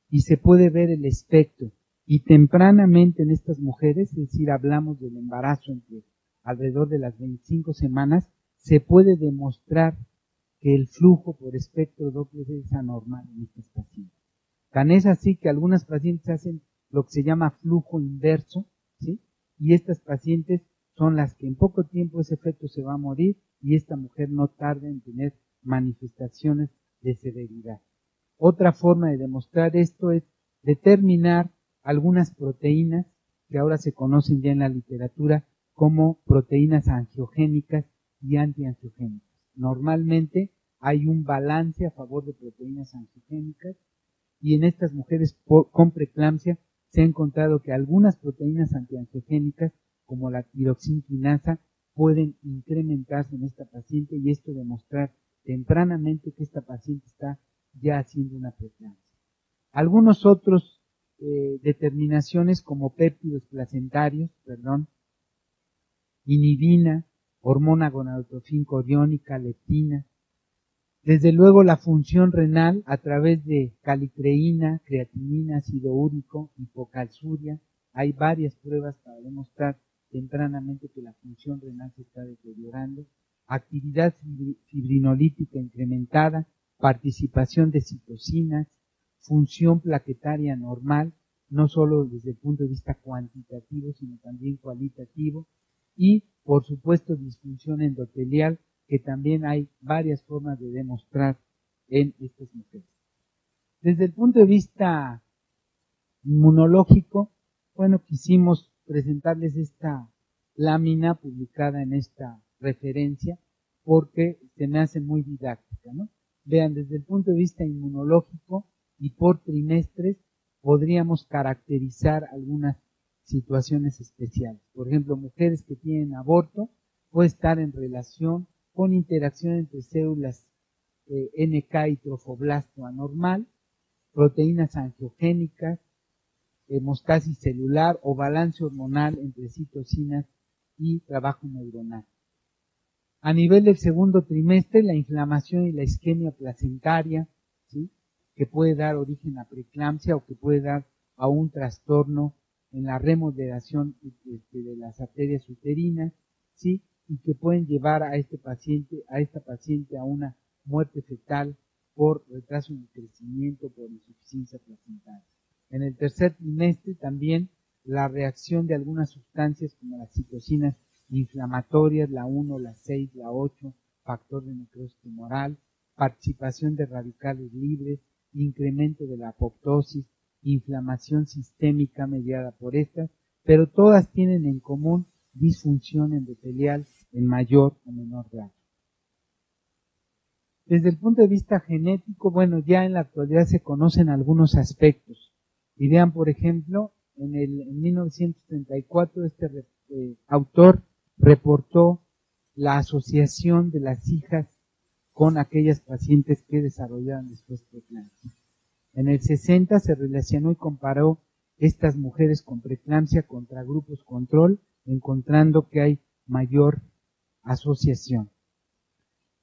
y se puede ver el espectro. Y tempranamente en estas mujeres, es decir, hablamos del embarazo entre alrededor de las 25 semanas, se puede demostrar que el flujo por espectro Doppler es anormal en estas pacientes. Tan es así que algunas pacientes hacen lo que se llama flujo inverso, ¿sí? Y estas pacientes son las que en poco tiempo ese feto se va a morir y esta mujer no tarda en tener manifestaciones de severidad. Otra forma de demostrar esto es determinar algunas proteínas que ahora se conocen ya en la literatura como proteínas angiogénicas y antiangiogénicas. Normalmente hay un balance a favor de proteínas angiogénicas y en estas mujeres con preeclampsia se ha encontrado que algunas proteínas antiangiogénicas como la tiroxinquinasa pueden incrementarse en esta paciente y esto demostrar tempranamente que esta paciente está ya haciendo una preeclampsia. Algunos otros determinaciones como péptidos placentarios, inhibina, hormona gonadotropín coriónica, leptina. Desde luego la función renal a través de calicreína, creatinina, ácido úrico, hipocalciuria. Hay varias pruebas para demostrar tempranamente que la función renal se está deteriorando. Actividad fibrinolítica incrementada, participación de citocinas, función plaquetaria normal, no solo desde el punto de vista cuantitativo, sino también cualitativo, y por supuesto disfunción endotelial, que también hay varias formas de demostrar en estas mujeres. Desde el punto de vista inmunológico, bueno, quisimos presentarles esta lámina publicada en esta referencia porque se me hace muy didáctica, ¿no? Vean, desde el punto de vista inmunológico y por trimestres podríamos caracterizar algunas situaciones especiales. Por ejemplo, mujeres que tienen aborto puede estar en relación con interacción entre células NK y trofoblasto anormal, proteínas angiogénicas, hemostasis celular o balance hormonal entre citocinas y trabajo neuronal. A nivel del segundo trimestre, la inflamación y la isquemia placentaria, ¿sí?, que puede dar origen a preeclampsia o que puede dar a un trastorno en la remodelación de las arterias uterinas, ¿sí?, y que pueden llevar a esta paciente a una muerte fetal por retraso en el crecimiento, por insuficiencia placentaria. En el tercer trimestre también la reacción de algunas sustancias como las citocinas inflamatorias, la 1, la 6, la 8, factor de necrosis tumoral, participación de radicales libres, incremento de la apoptosis, inflamación sistémica mediada por estas, pero todas tienen en común disfunción endotelial en mayor o menor grado. Desde el punto de vista genético, bueno, ya en la actualidad se conocen algunos aspectos. Y vean, por ejemplo, en 1934 este autor reportó la asociación de las hijas con aquellas pacientes que desarrollaron después preeclampsia. En el 60 se relacionó y comparó estas mujeres con preeclampsia contra grupos control, encontrando que hay mayor asociación.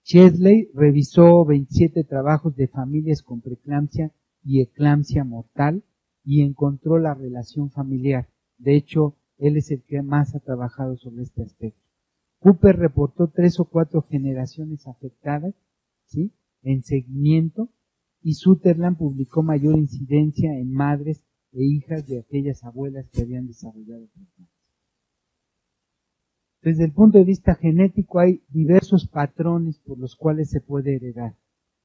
Chesley revisó 27 trabajos de familias con preeclampsia y eclampsia mortal y encontró la relación familiar. De hecho, él es el que más ha trabajado sobre este aspecto. Cooper reportó 3 o 4 generaciones afectadas, ¿sí?, en seguimiento, y Sutherland publicó mayor incidencia en madres e hijas de aquellas abuelas que habían desarrollado preeclampsia. Desde el punto de vista genético hay diversos patrones por los cuales se puede heredar.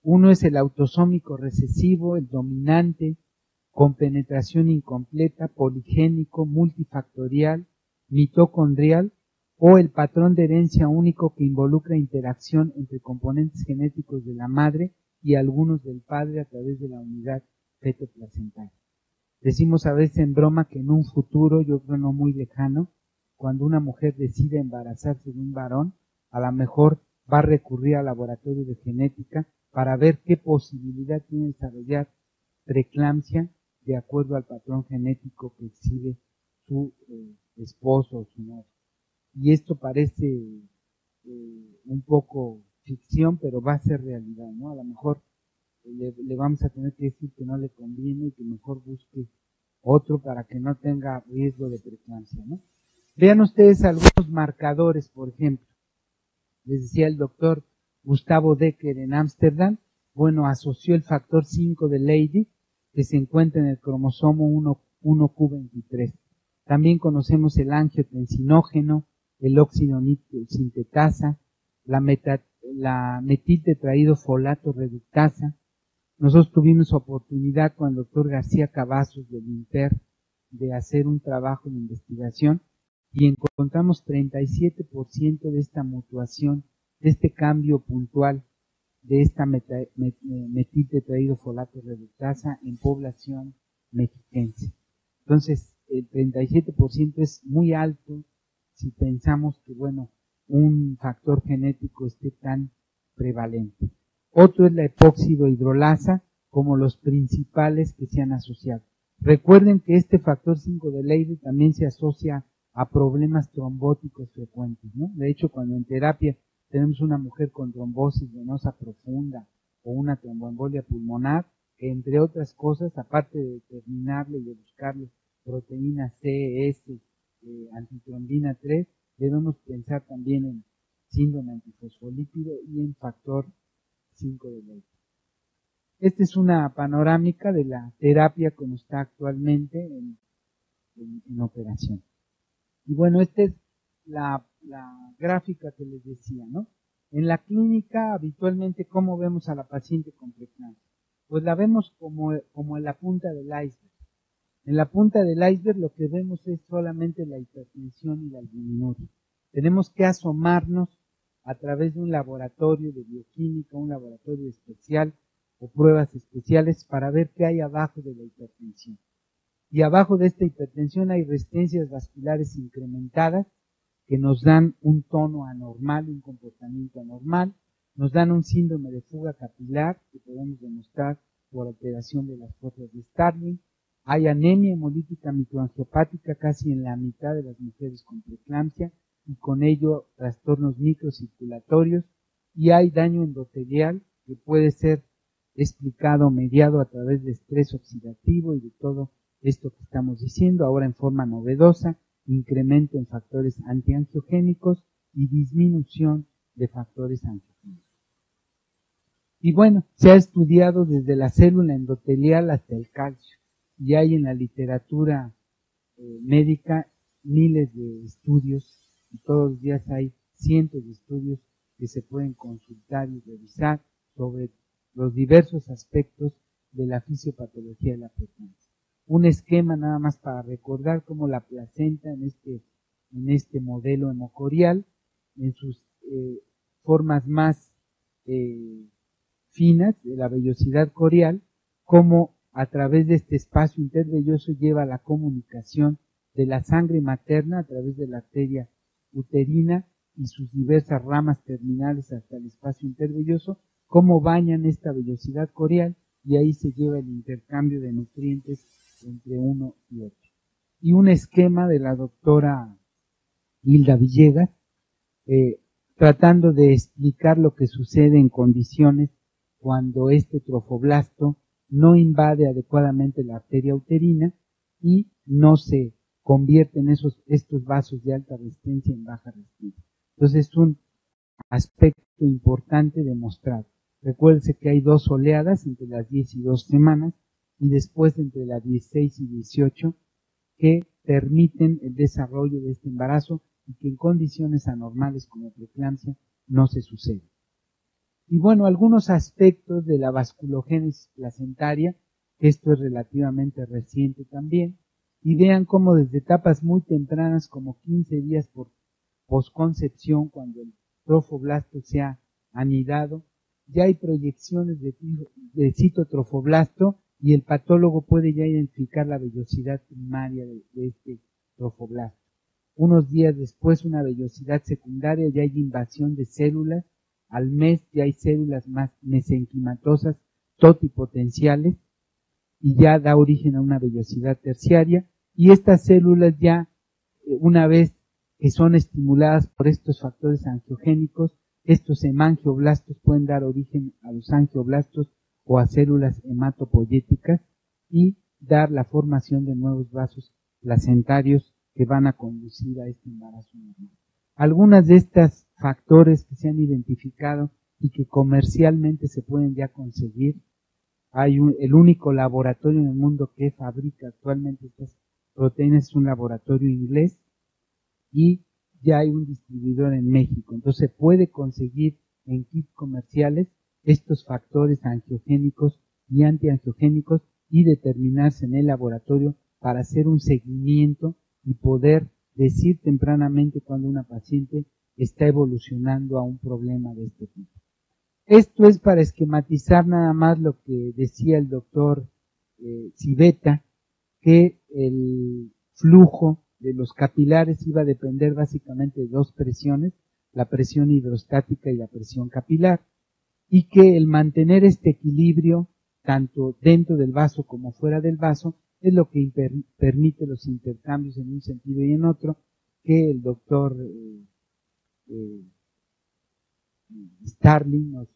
Uno es el autosómico recesivo, el dominante, con penetración incompleta, poligénico, multifactorial, mitocondrial, o el patrón de herencia único que involucra interacción entre componentes genéticos de la madre y algunos del padre a través de la unidad feto-placentaria. Decimos a veces en broma que en un futuro, yo creo no muy lejano, cuando una mujer decide embarazarse de un varón, a lo mejor va a recurrir al laboratorio de genética para ver qué posibilidad tiene de desarrollar preeclampsia de acuerdo al patrón genético que exhibe su esposo o su novio. Y esto parece un poco ficción, pero va a ser realidad, ¿no? A lo mejor le vamos a tener que decir que no le conviene y que mejor busque otro para que no tenga riesgo de preeclampsia, ¿no? Vean ustedes algunos marcadores, por ejemplo. Les decía el doctor Gustavo Decker en Ámsterdam, bueno, asoció el factor 5 de Leydig, que se encuentra en el cromosoma 1q23. También conocemos el angiotensinógeno, el óxido sintetasa, la metiltetraidofolato reductasa. Nosotros tuvimos oportunidad con el doctor García Cavazos del INTER de hacer un trabajo de investigación y encontramos 37% de esta mutuación, de este cambio puntual de esta metiltetraidofolato reductasa en población mexiquense. Entonces, el 37% es muy alto si pensamos que, bueno, un factor genético esté tan prevalente. Otro es la epóxido-hidrolasa, como los principales que se han asociado. Recuerden que este factor 5 de Leydig también se asocia a problemas trombóticos frecuentes, ¿no? De hecho, cuando en terapia tenemos una mujer con trombosis venosa profunda o una tromboembolia pulmonar, que entre otras cosas, aparte de determinarle y de buscarle proteína C, S, antitrombina 3, debemos pensar también en síndrome antifosfolípido y en factor 5 de Leydig. Esta es una panorámica de la terapia como está actualmente en operación. Y bueno, esta es la gráfica que les decía, ¿no? En la clínica, habitualmente, ¿cómo vemos a la paciente con preeclampsia? Pues la vemos como en la punta del iceberg. En la punta del iceberg lo que vemos es solamente la hipertensión y la albuminuria. Tenemos que asomarnos a través de un laboratorio de bioquímica, un laboratorio especial o pruebas especiales para ver qué hay abajo de la hipertensión. Y abajo de esta hipertensión hay resistencias vasculares incrementadas que nos dan un tono anormal, un comportamiento anormal, nos dan un síndrome de fuga capilar que podemos demostrar por alteración de las fuerzas de Starling. Hay anemia hemolítica microangiopática casi en la mitad de las mujeres con preeclampsia y con ello trastornos microcirculatorios, y hay daño endotelial que puede ser explicado o mediado a través de estrés oxidativo y de todo esto que estamos diciendo, ahora en forma novedosa, incremento en factores antiangiogénicos y disminución de factores angiogénicos. Y bueno, se ha estudiado desde la célula endotelial hasta el calcio, y hay en la literatura médica miles de estudios, y todos los días hay cientos de estudios que se pueden consultar y revisar sobre los diversos aspectos de la fisiopatología de la preeclampsia. Un esquema nada más para recordar cómo la placenta en este modelo hemocorial, en sus formas más finas de la vellosidad corial, cómo a través de este espacio intervelloso lleva la comunicación de la sangre materna a través de la arteria uterina y sus diversas ramas terminales hasta el espacio intervelloso, cómo bañan esta vellosidad corial y ahí se lleva el intercambio de nutrientes entre uno y otro. Y un esquema de la doctora Hilda Villegas, tratando de explicar lo que sucede en condiciones cuando este trofoblasto no invade adecuadamente la arteria uterina y no se convierten estos vasos de alta resistencia en baja resistencia. Entonces es un aspecto importante demostrado. Recuérdese que hay 2 oleadas entre las 10 y 2 semanas y después entre las 16 y 18 que permiten el desarrollo de este embarazo y que en condiciones anormales como preeclampsia no se sucede. Y bueno, algunos aspectos de la vasculogénesis placentaria, esto es relativamente reciente también, y vean cómo desde etapas muy tempranas, como 15 días por posconcepción, cuando el trofoblasto se ha anidado, ya hay proyecciones de citotrofoblasto y el patólogo puede ya identificar la vellosidad primaria de este trofoblasto. Unos días después, una vellosidad secundaria, ya hay invasión de células. Al mes ya hay células más mesenquimatosas totipotenciales y ya da origen a una vellosidad terciaria. Y estas células ya, una vez que son estimuladas por estos factores angiogénicos, estos hemangioblastos pueden dar origen a los angioblastos o a células hematopoyéticas y dar la formación de nuevos vasos placentarios que van a conducir a este embarazo normal. Algunas de estos factores que se han identificado y que comercialmente se pueden ya conseguir, el único laboratorio en el mundo que fabrica actualmente estas proteínas es un laboratorio inglés y ya hay un distribuidor en México. Entonces se puede conseguir en kits comerciales estos factores angiogénicos y antiangiogénicos y determinarse en el laboratorio para hacer un seguimiento y poder decir tempranamente cuando una paciente está evolucionando a un problema de este tipo. Esto es para esquematizar nada más lo que decía el doctor Civetta, que el flujo de los capilares iba a depender básicamente de 2 presiones, la presión hidrostática y la presión capilar, y que el mantener este equilibrio tanto dentro del vaso como fuera del vaso es lo que permite los intercambios en un sentido y en otro que el doctor Starling nos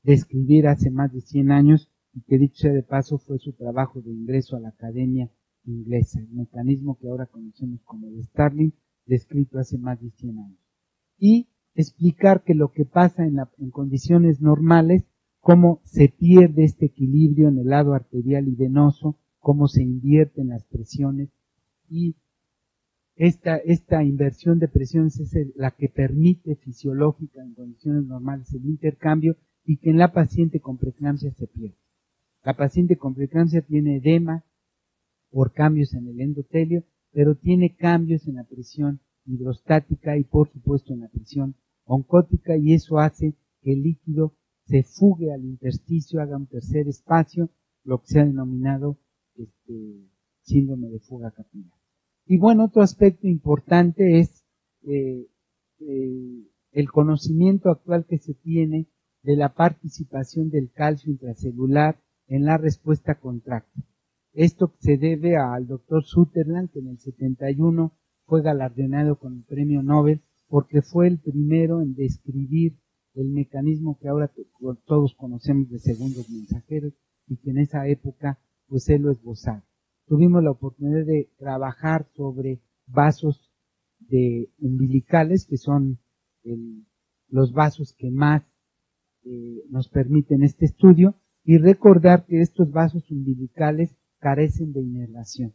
describiera hace más de 100 años y que dicho sea de paso fue su trabajo de ingreso a la Academia Inglesa, el mecanismo que ahora conocemos como de Starling, descrito hace más de 100 años. Y explicar que lo que pasa en condiciones normales, cómo se pierde este equilibrio en el lado arterial y venoso, cómo se invierten las presiones y esta inversión de presiones es la que permite fisiológica en condiciones normales el intercambio y que en la paciente con preeclampsia se pierde. La paciente con preeclampsia tiene edema por cambios en el endotelio, pero tiene cambios en la presión hidrostática y por supuesto en la presión oncótica y eso hace que el líquido se fugue al intersticio, haga un tercer espacio, lo que se ha denominado síndrome de fuga capilar. Y bueno, otro aspecto importante es el conocimiento actual que se tiene de la participación del calcio intracelular en la respuesta contráctil. Esto se debe al doctor Sutherland, que en el 71 fue galardonado con el premio Nobel porque fue el primero en describir el mecanismo que ahora todos conocemos de segundos mensajeros y que en esa época pues él lo esbozaba. Tuvimos la oportunidad de trabajar sobre vasos umbilicales, que son los vasos que más nos permiten este estudio, y recordar que estos vasos umbilicales carecen de inervación.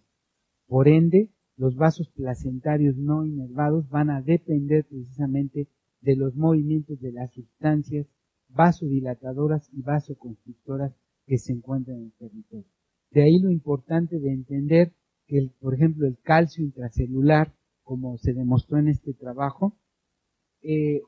Por ende, los vasos placentarios no inervados van a depender precisamente de los movimientos de las sustancias vasodilatadoras y vasoconstrictoras que se encuentran en el territorio. De ahí lo importante de entender que, por ejemplo, el calcio intracelular, como se demostró en este trabajo,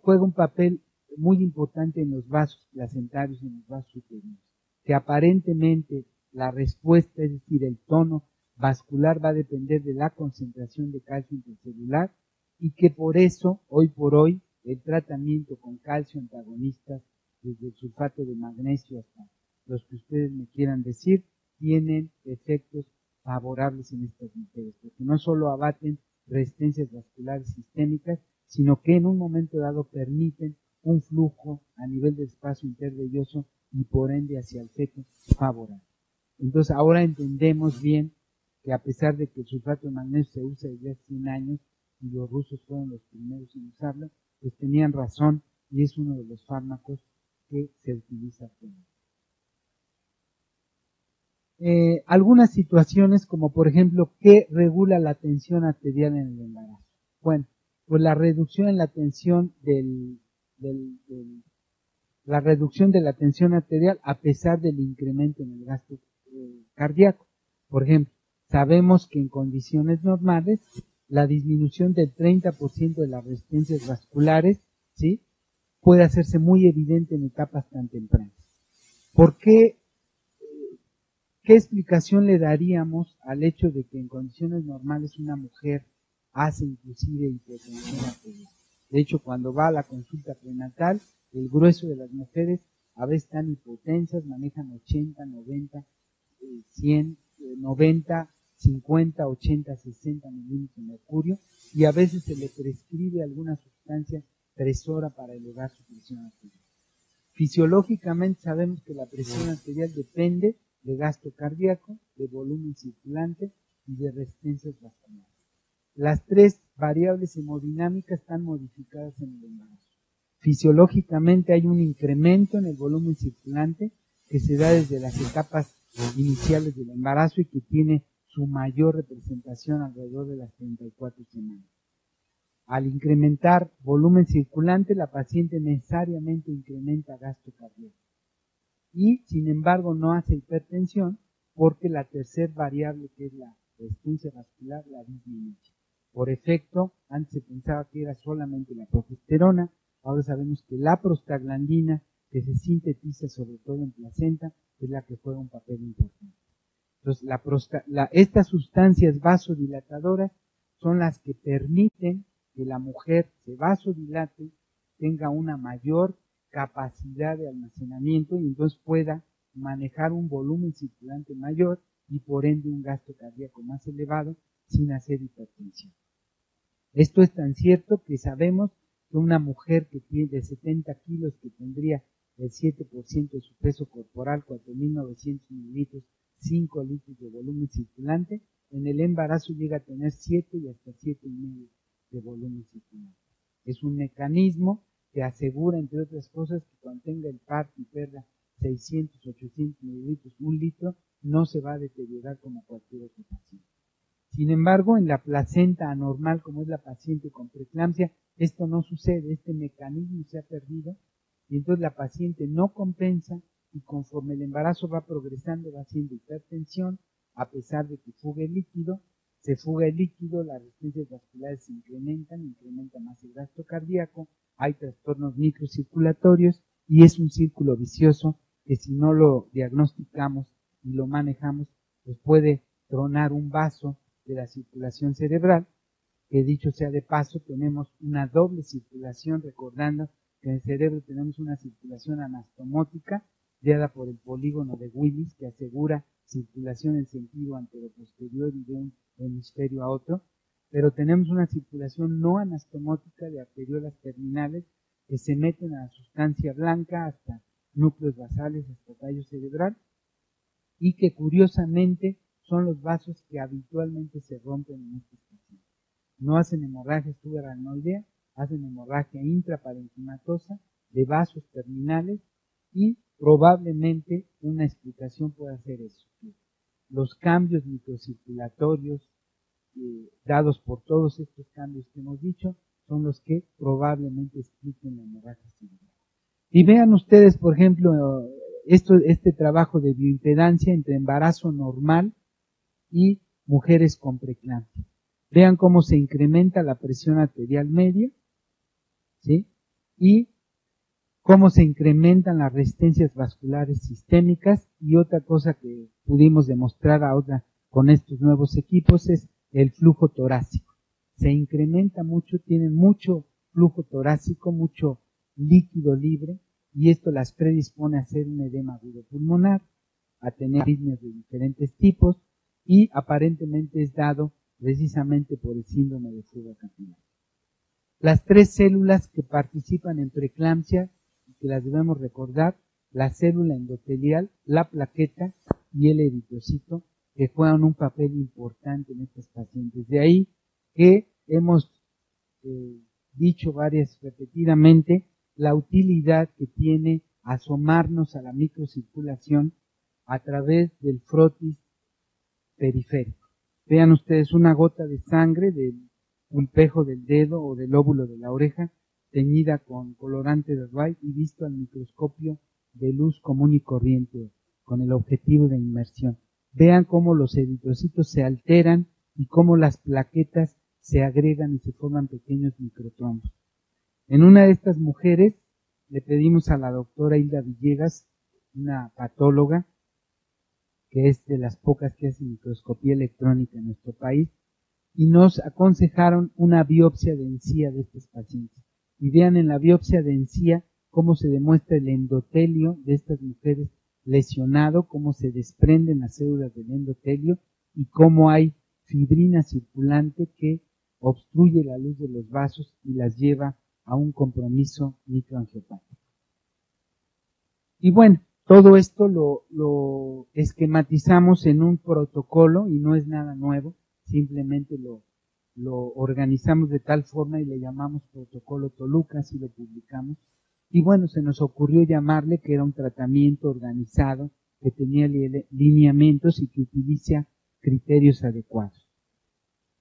juega un papel muy importante en los vasos placentarios y en los vasos uterinos, que aparentemente la respuesta, es decir, el tono vascular va a depender de la concentración de calcio intracelular y que por eso, hoy por hoy, el tratamiento con calcio antagonistas, desde el sulfato de magnesio hasta los que ustedes me quieran decir, tienen efectos favorables en estas mujeres, porque no solo abaten resistencias vasculares sistémicas, sino que en un momento dado permiten un flujo a nivel del espacio intervelloso y por ende hacia el feto favorable. Entonces ahora entendemos bien que a pesar de que el sulfato de magnesio se usa desde hace 100 años y los rusos fueron los primeros en usarlo, pues tenían razón y es uno de los fármacos que se utiliza actualmente. Algunas situaciones como por ejemplo, ¿qué regula la tensión arterial en el embarazo? Bueno, pues la reducción en la tensión la reducción de la tensión arterial a pesar del incremento en el gasto cardíaco. Por ejemplo, sabemos que en condiciones normales la disminución del 30% de las resistencias vasculares, ¿sí?, puede hacerse muy evidente en etapas tan tempranas. ¿Por qué? ¿Qué explicación le daríamos al hecho de que en condiciones normales una mujer hace inclusive hipotensión arterial? De hecho, cuando va a la consulta prenatal, el grueso de las mujeres a veces están hipotensas, manejan 80, 90, 100, 90, 50, 80, 60 milímetros de mercurio y a veces se le prescribe alguna sustancia presora para elevar su presión arterial. Fisiológicamente sabemos que la presión arterial depende de gasto cardíaco, de volumen circulante y de resistencias vasculares. Las tres variables hemodinámicas están modificadas en el embarazo. Fisiológicamente hay un incremento en el volumen circulante que se da desde las etapas iniciales del embarazo y que tiene su mayor representación alrededor de las 34 semanas. Al incrementar volumen circulante, la paciente necesariamente incrementa gasto cardíaco. Y, sin embargo, no hace hipertensión porque la tercera variable, que es la resistencia vascular, la disminuye. Por efecto, antes se pensaba que era solamente la progesterona, ahora sabemos que la prostaglandina, que se sintetiza sobre todo en placenta, es la que juega un papel importante. Entonces, estas sustancias vasodilatadoras son las que permiten que la mujer se vasodilate, tenga una mayor capacidad de almacenamiento y entonces pueda manejar un volumen circulante mayor y por ende un gasto cardíaco más elevado sin hacer hipertensión. Esto es tan cierto que sabemos que una mujer que tiene de 70 kilos, que tendría el 7% de su peso corporal, 4.900 mililitros, 5 litros de volumen circulante, en el embarazo llega a tener 7 y hasta 7,5 de volumen circulante. Es un mecanismo que asegura, entre otras cosas, que cuando tenga el parto y pierda 600, 800 mililitros, 1 litro, no se va a deteriorar como cualquier otro paciente. Sin embargo, en la placenta anormal, como es la paciente con preeclampsia, esto no sucede, este mecanismo se ha perdido y entonces la paciente no compensa y conforme el embarazo va progresando va haciendo hipertensión, a pesar de que fuga el líquido, se fuga el líquido, las resistencias vasculares se incrementa más el gasto cardíaco, hay trastornos microcirculatorios y es un círculo vicioso que si no lo diagnosticamos y lo manejamos, pues puede tronar un vaso de la circulación cerebral, que dicho sea de paso, tenemos una doble circulación, recordando que en el cerebro tenemos una circulación anastomótica, dada por el polígono de Willis, que asegura circulación en sentido anteroposterior y de un hemisferio a otro, pero tenemos una circulación no anastomótica de arteriolas terminales que se meten a la sustancia blanca hasta núcleos basales, hasta tallo cerebral, y que curiosamente son los vasos que habitualmente se rompen en estos pacientes. No hacen hemorragia subaracnoidea, hacen hemorragia intraparenquimatosa de vasos terminales y probablemente una explicación pueda ser eso. Los cambios microcirculatorios dados por todos estos cambios que hemos dicho son los que probablemente expliquen la hemorragia cerebral. Y vean ustedes, por ejemplo, este trabajo de bioimpedancia entre embarazo normal y mujeres con preeclampsia. Vean cómo se incrementa la presión arterial media, ¿sí? Y cómo se incrementan las resistencias vasculares sistémicas. Y otra cosa que pudimos demostrar ahora con estos nuevos equipos es el flujo torácico. Se incrementa mucho, tienen mucho flujo torácico, mucho líquido libre, y esto las predispone a hacer un edema agudo pulmonar, a tener arritmias de diferentes tipos, y aparentemente es dado precisamente por el síndrome de fuga capilar. Las tres células que participan en preeclampsia, y que las debemos recordar, la célula endotelial, la plaqueta y el eritrocito, que juegan un papel importante en estos pacientes. De ahí que hemos dicho repetidamente, la utilidad que tiene asomarnos a la microcirculación a través del frotis periférico. Vean ustedes una gota de sangre del pulpejo del dedo o del lóbulo de la oreja teñida con colorante de Wright y visto al microscopio de luz común y corriente con el objetivo de inmersión. Vean cómo los eritrocitos se alteran y cómo las plaquetas se agregan y se forman pequeños microtrombos. En una de estas mujeres le pedimos a la doctora Hilda Villegas, una patóloga, que es de las pocas que hace microscopía electrónica en nuestro país, y nos aconsejaron una biopsia de encía de estos pacientes. Y vean en la biopsia de encía cómo se demuestra el endotelio de estas mujeres lesionado, cómo se desprenden las células del endotelio y cómo hay fibrina circulante que obstruye la luz de los vasos y las lleva a un compromiso microangiopático. Y bueno, todo esto lo esquematizamos en un protocolo y no es nada nuevo, simplemente lo organizamos de tal forma y le llamamos protocolo Toluca, así lo publicamos. Y bueno, se nos ocurrió llamarle que era un tratamiento organizado, que tenía lineamientos y que utiliza criterios adecuados.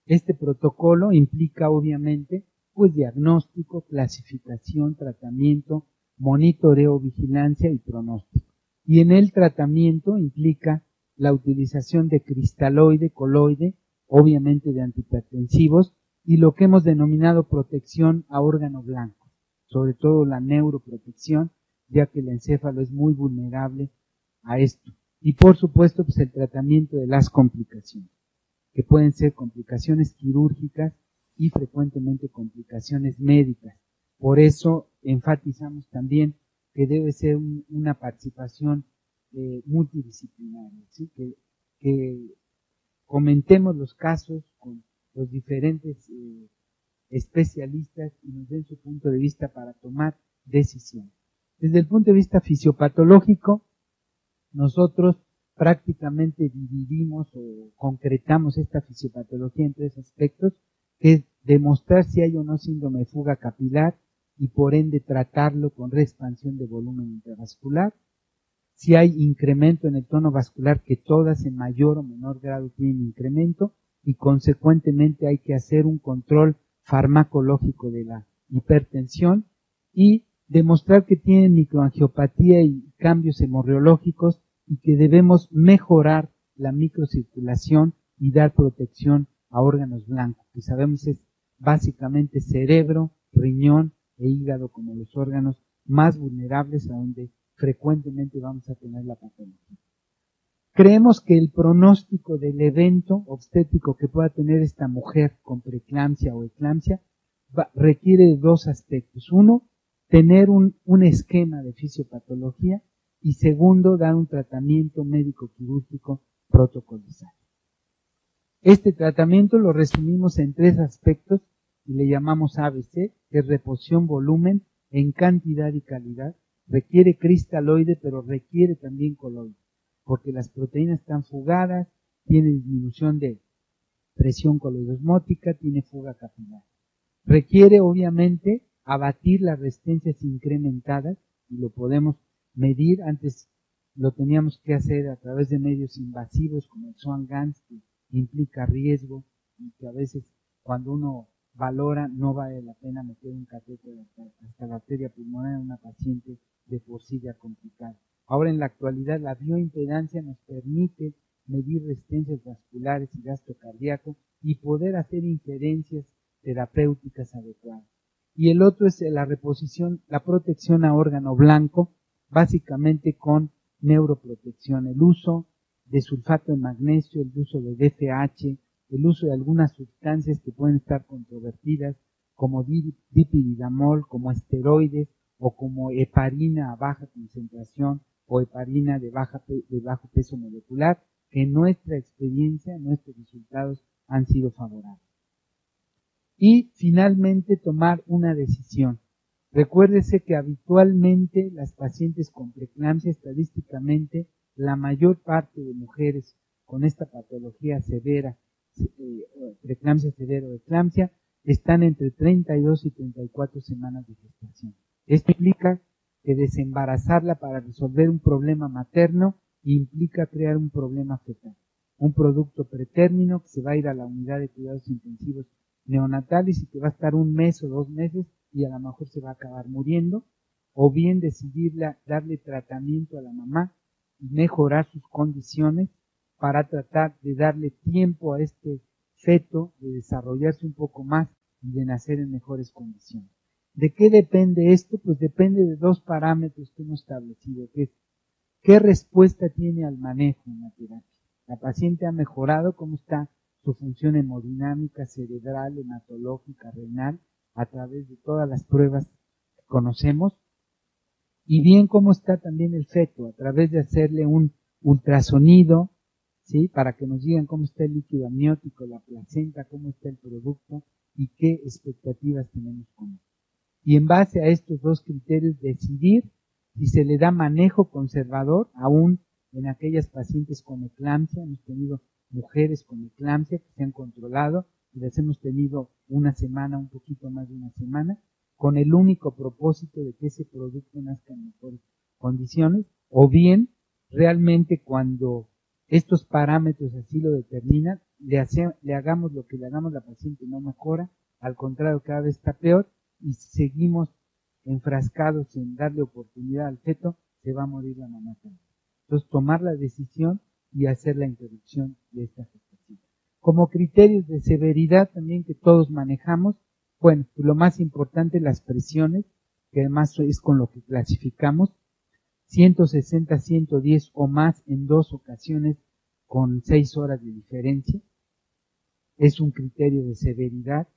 Este protocolo implica obviamente pues diagnóstico, clasificación, tratamiento, monitoreo, vigilancia y pronóstico. Y en el tratamiento implica la utilización de cristaloide, coloide, obviamente de antihipertensivos, y lo que hemos denominado protección a órgano blanco, sobre todo la neuroprotección, ya que el encéfalo es muy vulnerable a esto. Y por supuesto, pues el tratamiento de las complicaciones, que pueden ser complicaciones quirúrgicas y frecuentemente complicaciones médicas. Por eso enfatizamos también que debe ser una participación multidisciplinaria, ¿sí? Que comentemos los casos con los diferentes especialistas y nos den su punto de vista para tomar decisiones. Desde el punto de vista fisiopatológico, nosotros prácticamente dividimos o concretamos esta fisiopatología en tres aspectos, que es demostrar si hay o no síndrome de fuga capilar y por ende tratarlo con reexpansión de volumen intravascular, si hay incremento en el tono vascular, que todas en mayor o menor grado tienen incremento, y consecuentemente hay que hacer un control farmacológico de la hipertensión y demostrar que tienen microangiopatía y cambios hemorreológicos y que debemos mejorar la microcirculación y dar protección a órganos blancos, que sabemos es básicamente cerebro, riñón e hígado como los órganos más vulnerables a donde frecuentemente vamos a tener la patología. Creemos que el pronóstico del evento obstétrico que pueda tener esta mujer con preeclampsia o eclampsia requiere de dos aspectos. Uno, tener un esquema de fisiopatología y segundo, dar un tratamiento médico-quirúrgico protocolizado. Este tratamiento lo resumimos en tres aspectos y le llamamos ABC, que es reposición volumen en cantidad y calidad. Requiere cristaloide, pero requiere también coloide, porque las proteínas están fugadas, tiene disminución de presión coloidosmótica, tiene fuga capilar. Requiere obviamente abatir las resistencias incrementadas y lo podemos medir. Antes lo teníamos que hacer a través de medios invasivos como el Swan-Ganz, que implica riesgo y que a veces cuando uno valora no vale la pena meter un catéter hasta la arteria pulmonar en una paciente de por sí ya complicada. Ahora en la actualidad la bioimpedancia nos permite medir resistencias vasculares y gasto cardíaco y poder hacer inferencias terapéuticas adecuadas. Y el otro es la reposición, la protección a órgano blanco, básicamente con neuroprotección, el uso de sulfato de magnesio, el uso de DFH, el uso de algunas sustancias que pueden estar controvertidas, como dipyridamol, como esteroides, o como heparina a baja concentración, o heparina de bajo peso molecular, que en nuestra experiencia, nuestros resultados han sido favorables. Y finalmente tomar una decisión. Recuérdese que habitualmente las pacientes con preeclampsia, estadísticamente, la mayor parte de mujeres con esta patología severa, preeclampsia severa o eclampsia, están entre 32 y 34 semanas de gestación. Esto implica que desembarazarla para resolver un problema materno implica crear un problema fetal, un producto pretérmino que se va a ir a la unidad de cuidados intensivos neonatales y que va a estar 1 mes o 2 meses y a lo mejor se va a acabar muriendo, o bien decidir darle tratamiento a la mamá y mejorar sus condiciones para tratar de darle tiempo a este feto de desarrollarse un poco más y de nacer en mejores condiciones. ¿De qué depende esto? Pues depende de 2 parámetros que hemos establecido, que es qué respuesta tiene al manejo en la terapia. La paciente ha mejorado, cómo está su función hemodinámica, cerebral, hematológica, renal, a través de todas las pruebas que conocemos, y bien cómo está también el feto, a través de hacerle un ultrasonido, ¿sí? Para que nos digan cómo está el líquido amniótico, la placenta, cómo está el producto y qué expectativas tenemos con él. Y en base a estos 2 criterios decidir si se le da manejo conservador, aún en aquellas pacientes con eclampsia. Hemos tenido mujeres con eclampsia que se han controlado y las hemos tenido 1 semana, un poquito más de 1 semana, con el único propósito de que ese producto nazca en mejores condiciones, o bien realmente cuando estos parámetros así lo determinan, le hagamos lo que le hagamos, la paciente no mejora, al contrario, cada vez está peor, y si seguimos enfrascados en darle oportunidad al feto, se va a morir la mamá también. Entonces, tomar la decisión y hacer la interrupción de esta gestación. Como criterios de severidad también que todos manejamos, bueno, lo más importante, las presiones, que además es con lo que clasificamos, 160, 110 o más en 2 ocasiones con 6 horas de diferencia, es un criterio de severidad.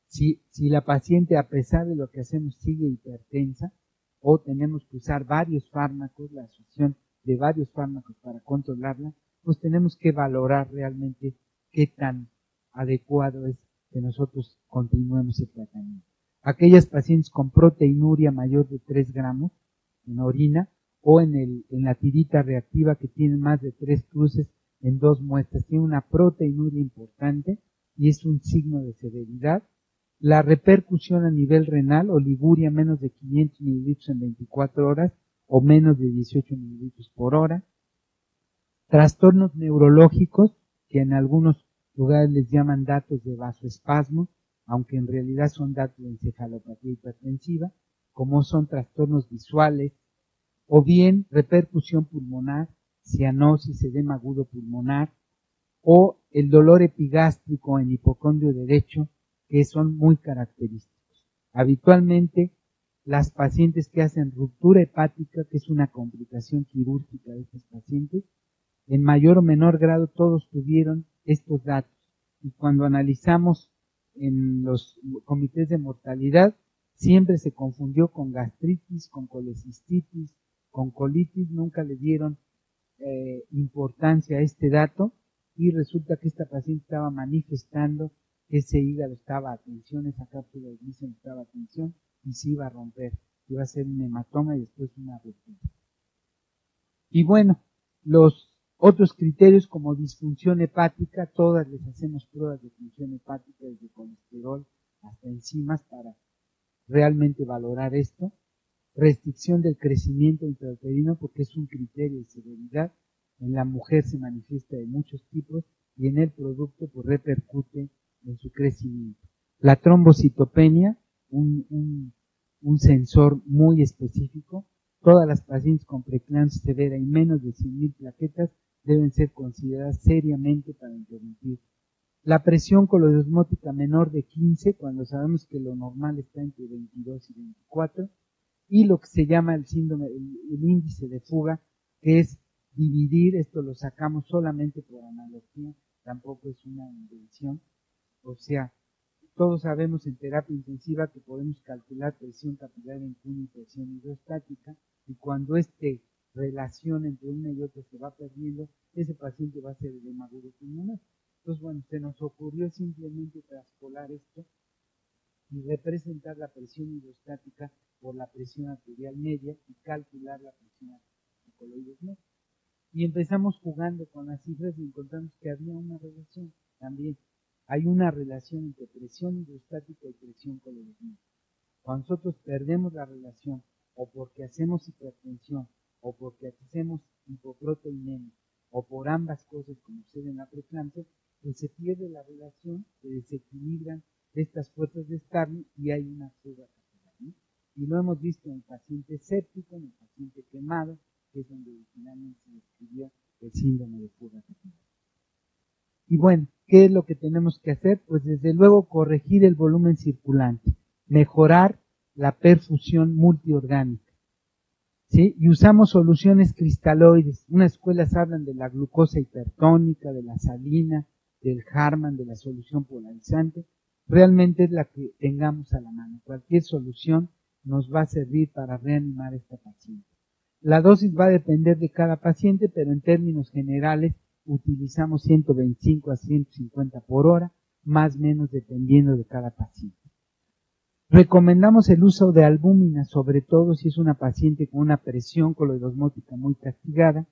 Si la paciente, a pesar de lo que hacemos, sigue hipertensa, o tenemos que usar varios fármacos, la asociación de varios fármacos para controlarla, pues tenemos que valorar realmente qué tan adecuado es que nosotros continuemos el tratamiento. Aquellas pacientes con proteinuria mayor de 3 gramos en orina o en la tirita reactiva que tienen más de 3 cruces en 2 muestras, tiene una proteinuria importante y es un signo de severidad. La repercusión a nivel renal, oliguria menos de 500 mililitros en 24 horas o menos de 18 mililitros por hora. Trastornos neurológicos, que en algunos lugares les llaman datos de vasoespasmo, aunque en realidad son datos de encefalopatía hipertensiva, como son trastornos visuales, o bien repercusión pulmonar, cianosis, edema agudo pulmonar, o el dolor epigástrico en hipocondrio derecho, que son muy característicos. Habitualmente, las pacientes que hacen ruptura hepática, que es una complicación quirúrgica de estos pacientes, en mayor o menor grado todos tuvieron estos datos. Y cuando analizamos en los comités de mortalidad, siempre se confundió con gastritis, con colecistitis, con colitis, nunca le dieron importancia a este dato, y resulta que esta paciente estaba manifestando que ese hígado estaba a tensión, esa cápsula de Gleason estaba a tensión y se iba a romper, iba a ser un hematoma y después una ruptura. Y bueno, los otros criterios como disfunción hepática, todas les hacemos pruebas de función hepática, desde colesterol hasta enzimas, para realmente valorar esto. Restricción del crecimiento intrauterino, porque es un criterio de severidad. En la mujer se manifiesta de muchos tipos y en el producto pues repercute en su crecimiento. La trombocitopenia, un sensor muy específico. Todas las pacientes con preeclampsia severa y menos de 100,000 plaquetas deben ser consideradas seriamente para interrumpir. La presión coloidosmótica menor de 15, cuando sabemos que lo normal está entre 22 y 24, y lo que se llama el síndrome, el índice de fuga, que es dividir, esto lo sacamos solamente por analogía, tampoco es una invención, o sea, todos sabemos en terapia intensiva que podemos calcular presión capilar en puño y presión hidrostática, y cuando esta relación entre una y otra se va perdiendo, ese paciente va a ser edema agudo pulmonar. Entonces, bueno, se nos ocurrió simplemente traspolar esto y representar la presión hidrostática por la presión arterial media y calcular la presión coloidosmótica. Y empezamos jugando con las cifras y encontramos que había una relación también. hay una relación entre presión hidrostática y presión colorosmótica. Cuando nosotros perdemos la relación, o porque hacemos hipertensión, o porque hacemos hipoproteinemia, o por ambas cosas como sucede en la preeclampsia, pues se pierde la relación, se desequilibran estas fuerzas de Starling y hay una fuga capilar, ¿no? Y lo hemos visto en el paciente séptico, en el paciente quemado, que es donde originalmente se describió el síndrome de fuga capilar. Y bueno, ¿qué es lo que tenemos que hacer? Pues desde luego corregir el volumen circulante, mejorar la perfusión multiorgánica, ¿sí? Y usamos soluciones cristaloides. Unas escuelas hablan de la glucosa hipertónica, de la salina, del Harman, de la solución polarizante. Realmente es la que tengamos a la mano. Cualquier solución nos va a servir para reanimar a esta paciente. La dosis va a depender de cada paciente, pero en términos generales utilizamos 125 a 150 por hora, más o menos dependiendo de cada paciente. Recomendamos el uso de albúmina, sobre todo si es una paciente con una presión coloidosmótica muy castigada,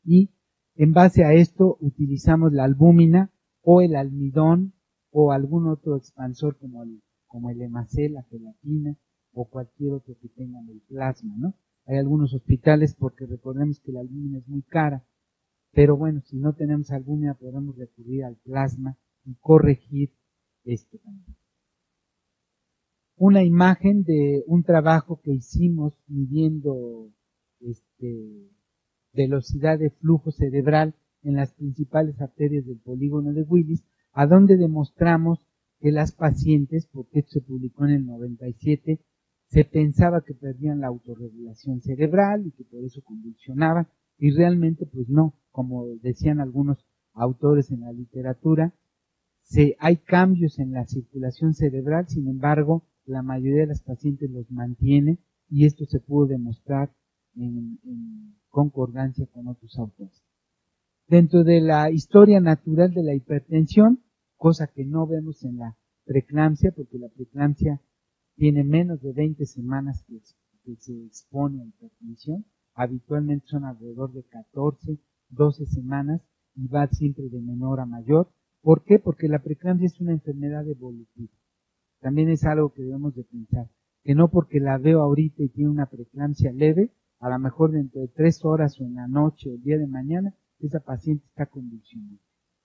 y en base a esto utilizamos la albúmina o el almidón o algún otro expansor como el hemacel, la gelatina o cualquier otro que tengan el plasma, ¿no? Hay algunos hospitales, porque recordemos que la albúmina es muy cara, pero bueno, si no tenemos albúmina podemos recurrir al plasma y corregir esto también. Una imagen de un trabajo que hicimos midiendo velocidad de flujo cerebral en las principales arterias del polígono de Willis, a donde demostramos que las pacientes, porque esto se publicó en el 97, se pensaba que perdían la autorregulación cerebral y que por eso convulsionaban, y realmente pues no, como decían algunos autores en la literatura, hay cambios en la circulación cerebral, sin embargo, la mayoría de las pacientes los mantiene, y esto se pudo demostrar en concordancia con otros autores. Dentro de la historia natural de la hipertensión, cosa que no vemos en la preeclampsia, porque la preeclampsia tiene menos de 20 semanas que se expone a hipertensión, habitualmente son alrededor de 14, 12 semanas y va siempre de menor a mayor. ¿Por qué? Porque la preeclampsia es una enfermedad evolutiva. También es algo que debemos de pensar, que no porque la veo ahorita y tiene una preeclampsia leve, a lo mejor dentro de 3 horas o en la noche o el día de mañana, esa paciente está convulsionando.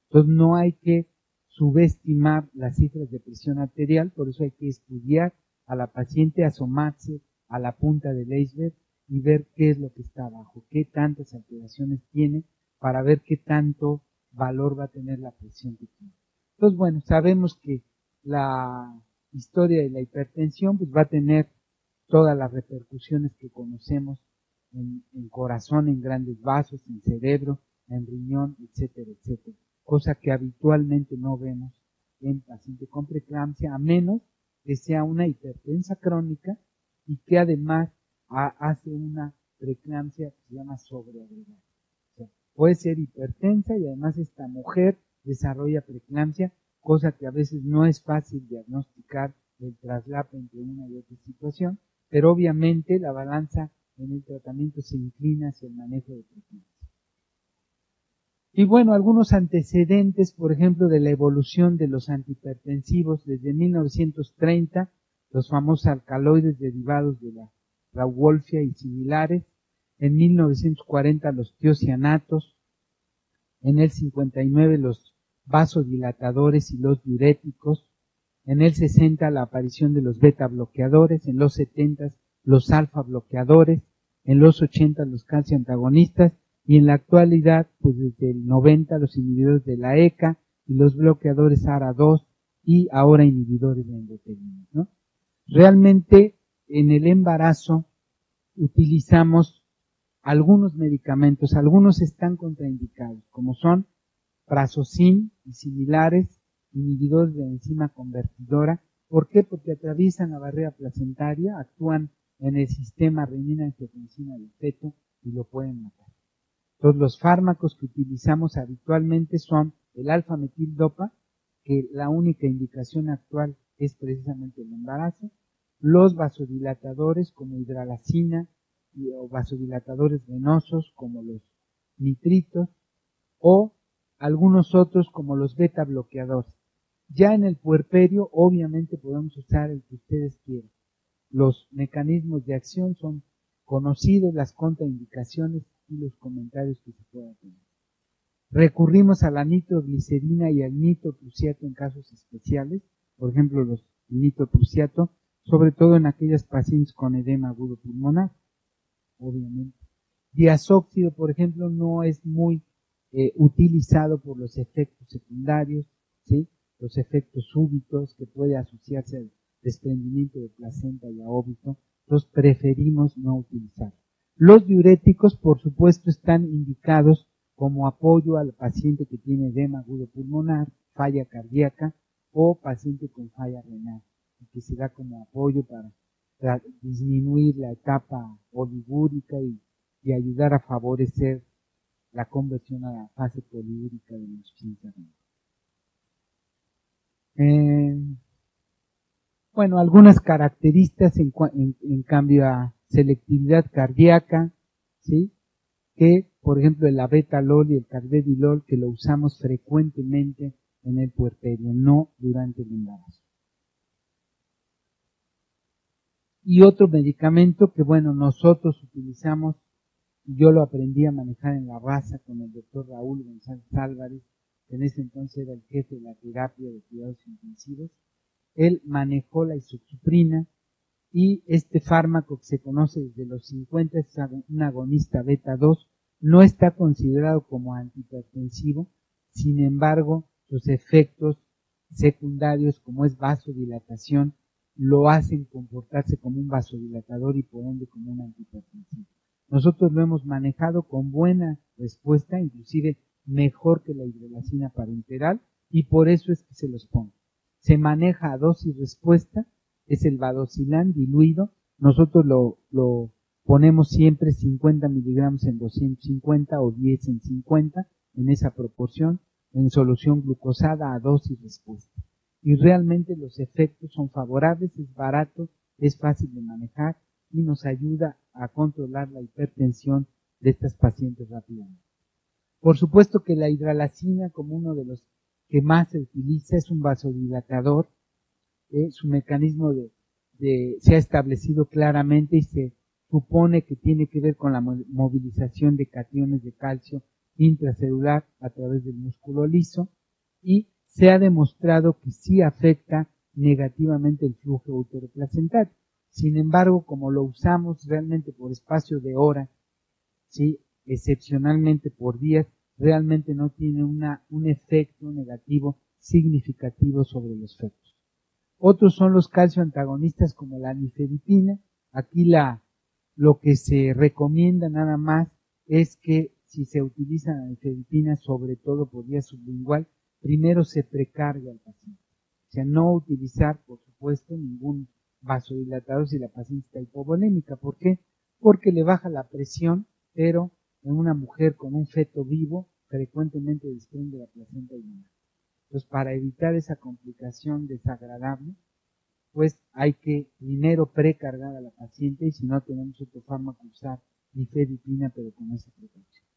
Entonces no hay que subestimar las cifras de presión arterial, por eso hay que estudiar a la paciente, asomarse a la punta del iceberg y ver qué es lo que está abajo, qué tantas alteraciones tiene, para ver qué tanto valor va a tener la presión que tiene. Entonces, bueno, sabemos que la historia de la hipertensión pues va a tener todas las repercusiones que conocemos en corazón, en grandes vasos, en cerebro, en riñón, etcétera, etcétera. Cosa que habitualmente no vemos en paciente con preeclampsia, a menos que sea una hipertensa crónica y que además hace una preeclampsia que se llama sobreagregada. O sea, puede ser hipertensa y además esta mujer desarrolla preeclampsia, cosa que a veces no es fácil diagnosticar el traslape entre una y otra situación, pero obviamente la balanza en el tratamiento se inclina hacia el manejo de preeclampsia. Y bueno, algunos antecedentes, por ejemplo, de la evolución de los antihipertensivos desde 1930, los famosos alcaloides derivados de la rauwolfia y similares, en 1940 los tiocianatos, en el 59 los vasodilatadores y los diuréticos, en el 60 la aparición de los beta bloqueadores, en los 70 los alfa bloqueadores, en los 80 los calcio antagonistas, y en la actualidad, pues desde el 90 los inhibidores de la ECA y los bloqueadores ARA2 y ahora inhibidores de endotelina, ¿no? Realmente en el embarazo utilizamos algunos medicamentos, algunos están contraindicados, como son prazosin y similares, inhibidores de la enzima convertidora. ¿Por qué? Porque atraviesan la barrera placentaria, actúan en el sistema renina-angiotensina del feto y lo pueden matar. Entonces, los fármacos que utilizamos habitualmente son el alfa-metildopa, que la única indicación actual es precisamente el embarazo, los vasodilatadores como hidralazina o vasodilatadores venosos como los nitritos, o algunos otros como los beta bloqueadores. Ya en el puerperio, obviamente podemos usar el que ustedes quieran. Los mecanismos de acción son conocidos, las contraindicaciones y los comentarios que se puedan tener. Recurrimos a la nitroglicerina y al nitroprusiato en casos especiales, por ejemplo, los nitroprusiato, sobre todo en aquellas pacientes con edema agudo pulmonar, obviamente. Diazóxido, por ejemplo, no es muy utilizado por los efectos secundarios, ¿sí? Los efectos súbitos que puede asociarse al desprendimiento de placenta y a óbito, entonces preferimos no utilizar. Los diuréticos, por supuesto, están indicados como apoyo al paciente que tiene edema agudo pulmonar, falla cardíaca o paciente con falla renal, y que se da como apoyo para disminuir la etapa oligúrica y ayudar a favorecer la conversión a la fase poliúrica de la insuficiencia renal. Bueno, algunas características en cambio a selectividad cardíaca, ¿sí? Que, por ejemplo, el abetalol y el carvedilol, que lo usamos frecuentemente en el puerperio, no durante el embarazo. Y otro medicamento que, bueno, nosotros utilizamos, yo lo aprendí a manejar en la raza con el doctor Raúl González Álvarez, que en ese entonces era el jefe de la terapia de cuidados intensivos. Él manejó la isosuprina y este fármaco que se conoce desde los 50 es un agonista beta 2, no está considerado como antihipertensivo, sin embargo, sus efectos secundarios, como es vasodilatación, lo hacen comportarse como un vasodilatador y por ende como un antihipertensivo. Nosotros lo hemos manejado con buena respuesta, inclusive mejor que la hidrolazina parenteral, y por eso es que se los pongo. Se maneja a dosis respuesta, es el Vadosilan diluido, nosotros lo ponemos siempre 50 miligramos en 250 o 10 en 50, en esa proporción, en solución glucosada a dosis respuesta. Y realmente los efectos son favorables, es barato, es fácil de manejar y nos ayuda a controlar la hipertensión de estas pacientes rápidamente. Por supuesto que la hidralacina, como uno de los que más se utiliza, es un vasodilatador, su mecanismo se ha establecido claramente y se supone que tiene que ver con la movilización de cationes de calcio intracelular a través del músculo liso y se ha demostrado que sí afecta negativamente el flujo uteroplacentario. Sin embargo, como lo usamos realmente por espacio de horas, ¿sí? Excepcionalmente por días, realmente no tiene un efecto negativo significativo sobre los fetos. Otros son los calcioantagonistas como la nifedipina. Aquí lo que se recomienda nada más es que si se utiliza la nifedipina, sobre todo por vía sublingual, primero se precarga al paciente. O sea, no utilizar, por supuesto, ningún vasodilatador si la paciente está hipovolémica. ¿Por qué? Porque le baja la presión, pero en una mujer con un feto vivo frecuentemente desprende la placenta inmunal. Entonces, para evitar esa complicación desagradable, pues hay que primero precargar a la paciente y si no tenemos otro fármaco usar nifedipina, pero con esa precaución.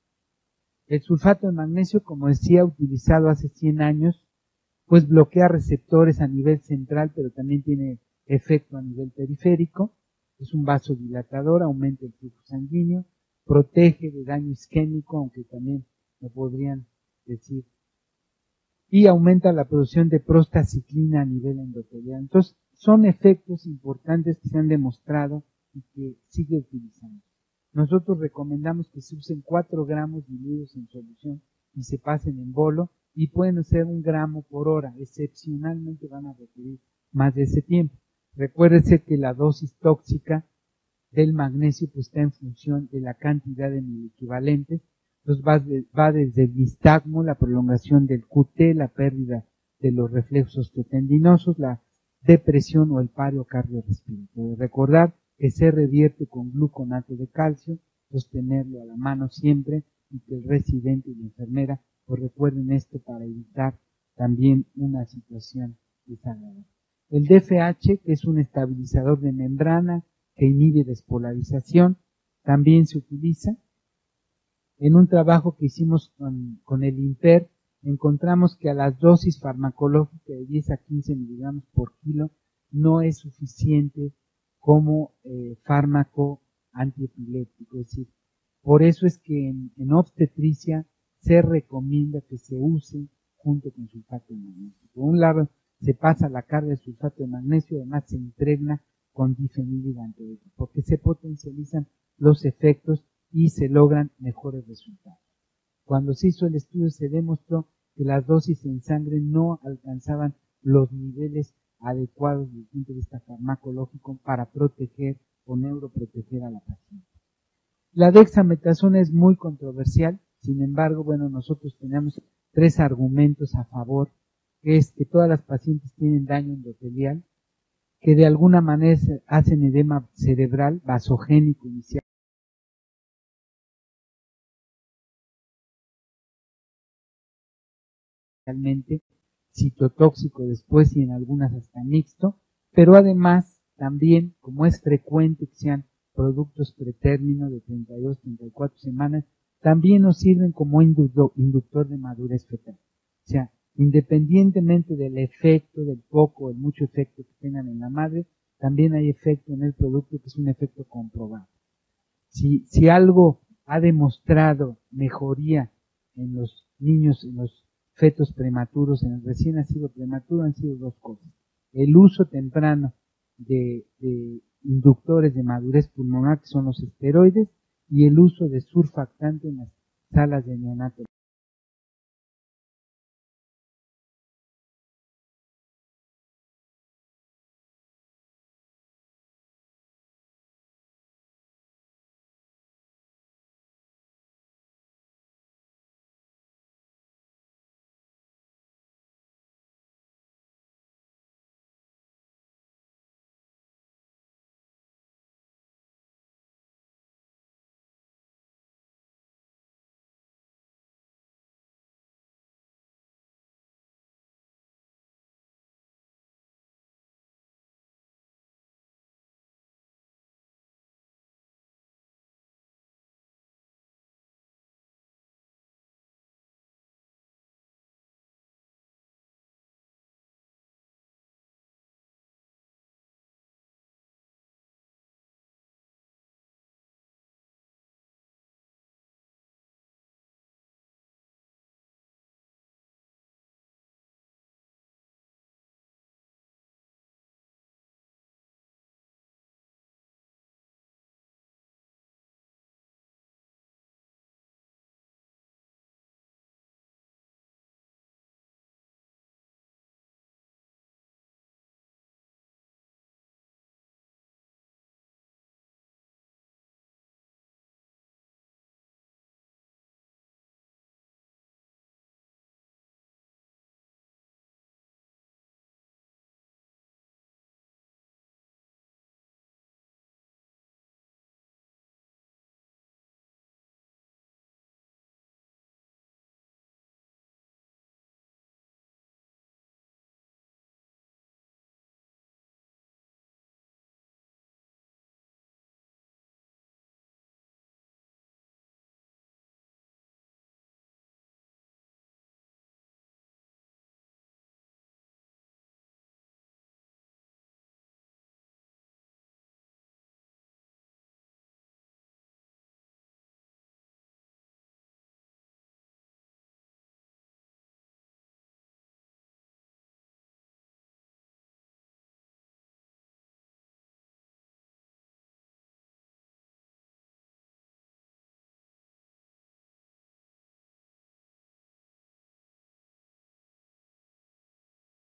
El sulfato de magnesio, como decía, utilizado hace 100 años, pues bloquea receptores a nivel central, pero también tiene efecto a nivel periférico. Es un vasodilatador, aumenta el flujo sanguíneo, protege de daño isquémico, aunque también me podrían decir, y aumenta la producción de prostaciclina a nivel endotelial. Entonces, son efectos importantes que se han demostrado y que sigue utilizando. Nosotros recomendamos que se usen 4 gramos diluidos en solución y se pasen en bolo y pueden ser 1 gramo por hora. Excepcionalmente van a requerir más de ese tiempo. Recuérdese que la dosis tóxica del magnesio pues está en función de la cantidad de miliequivalentes. Entonces va desde el nistagmo, la prolongación del QT, la pérdida de los reflejos osteotendinosos, la depresión o el paro cardiorrespiratorio. Recordar que se revierte con gluconato de calcio, sostenerlo a la mano siempre y que el residente y la enfermera pues recuerden esto para evitar también una situación desagradable. El DFH, que es un estabilizador de membrana que inhibe despolarización, también se utiliza. En un trabajo que hicimos con el INPER, encontramos que a las dosis farmacológicas de 10 a 15 miligramos por kilo no es suficiente como fármaco antiepiléptico. Es decir, por eso es que en obstetricia se recomienda que se use junto con sulfato de magnesio. Por un lado, se pasa la carga de sulfato de magnesio, además se impregna con difenilidantoides, porque se potencializan los efectos y se logran mejores resultados. Cuando se hizo el estudio se demostró que las dosis en sangre no alcanzaban los niveles adecuados desde el punto de vista farmacológico para proteger o neuroproteger a la paciente. La dexametasona es muy controversial, sin embargo, bueno, nosotros tenemos 3 argumentos a favor, que es que todas las pacientes tienen daño endotelial, que de alguna manera hacen edema cerebral vasogénico inicial, citotóxico después y en algunas hasta mixto, pero además también, como es frecuente que sean productos pretérmino de 32, 34 semanas, también nos sirven como inductor de madurez fetal. O sea, independientemente del efecto, del poco o el mucho efecto que tengan en la madre, también hay efecto en el producto que es un efecto comprobado. Si algo ha demostrado mejoría en los niños, en los fetos prematuros, en el recién nacido prematuro, han sido 2 cosas. El uso temprano de inductores de madurez pulmonar, que son los esteroides, y el uso de surfactante en las salas de neonato.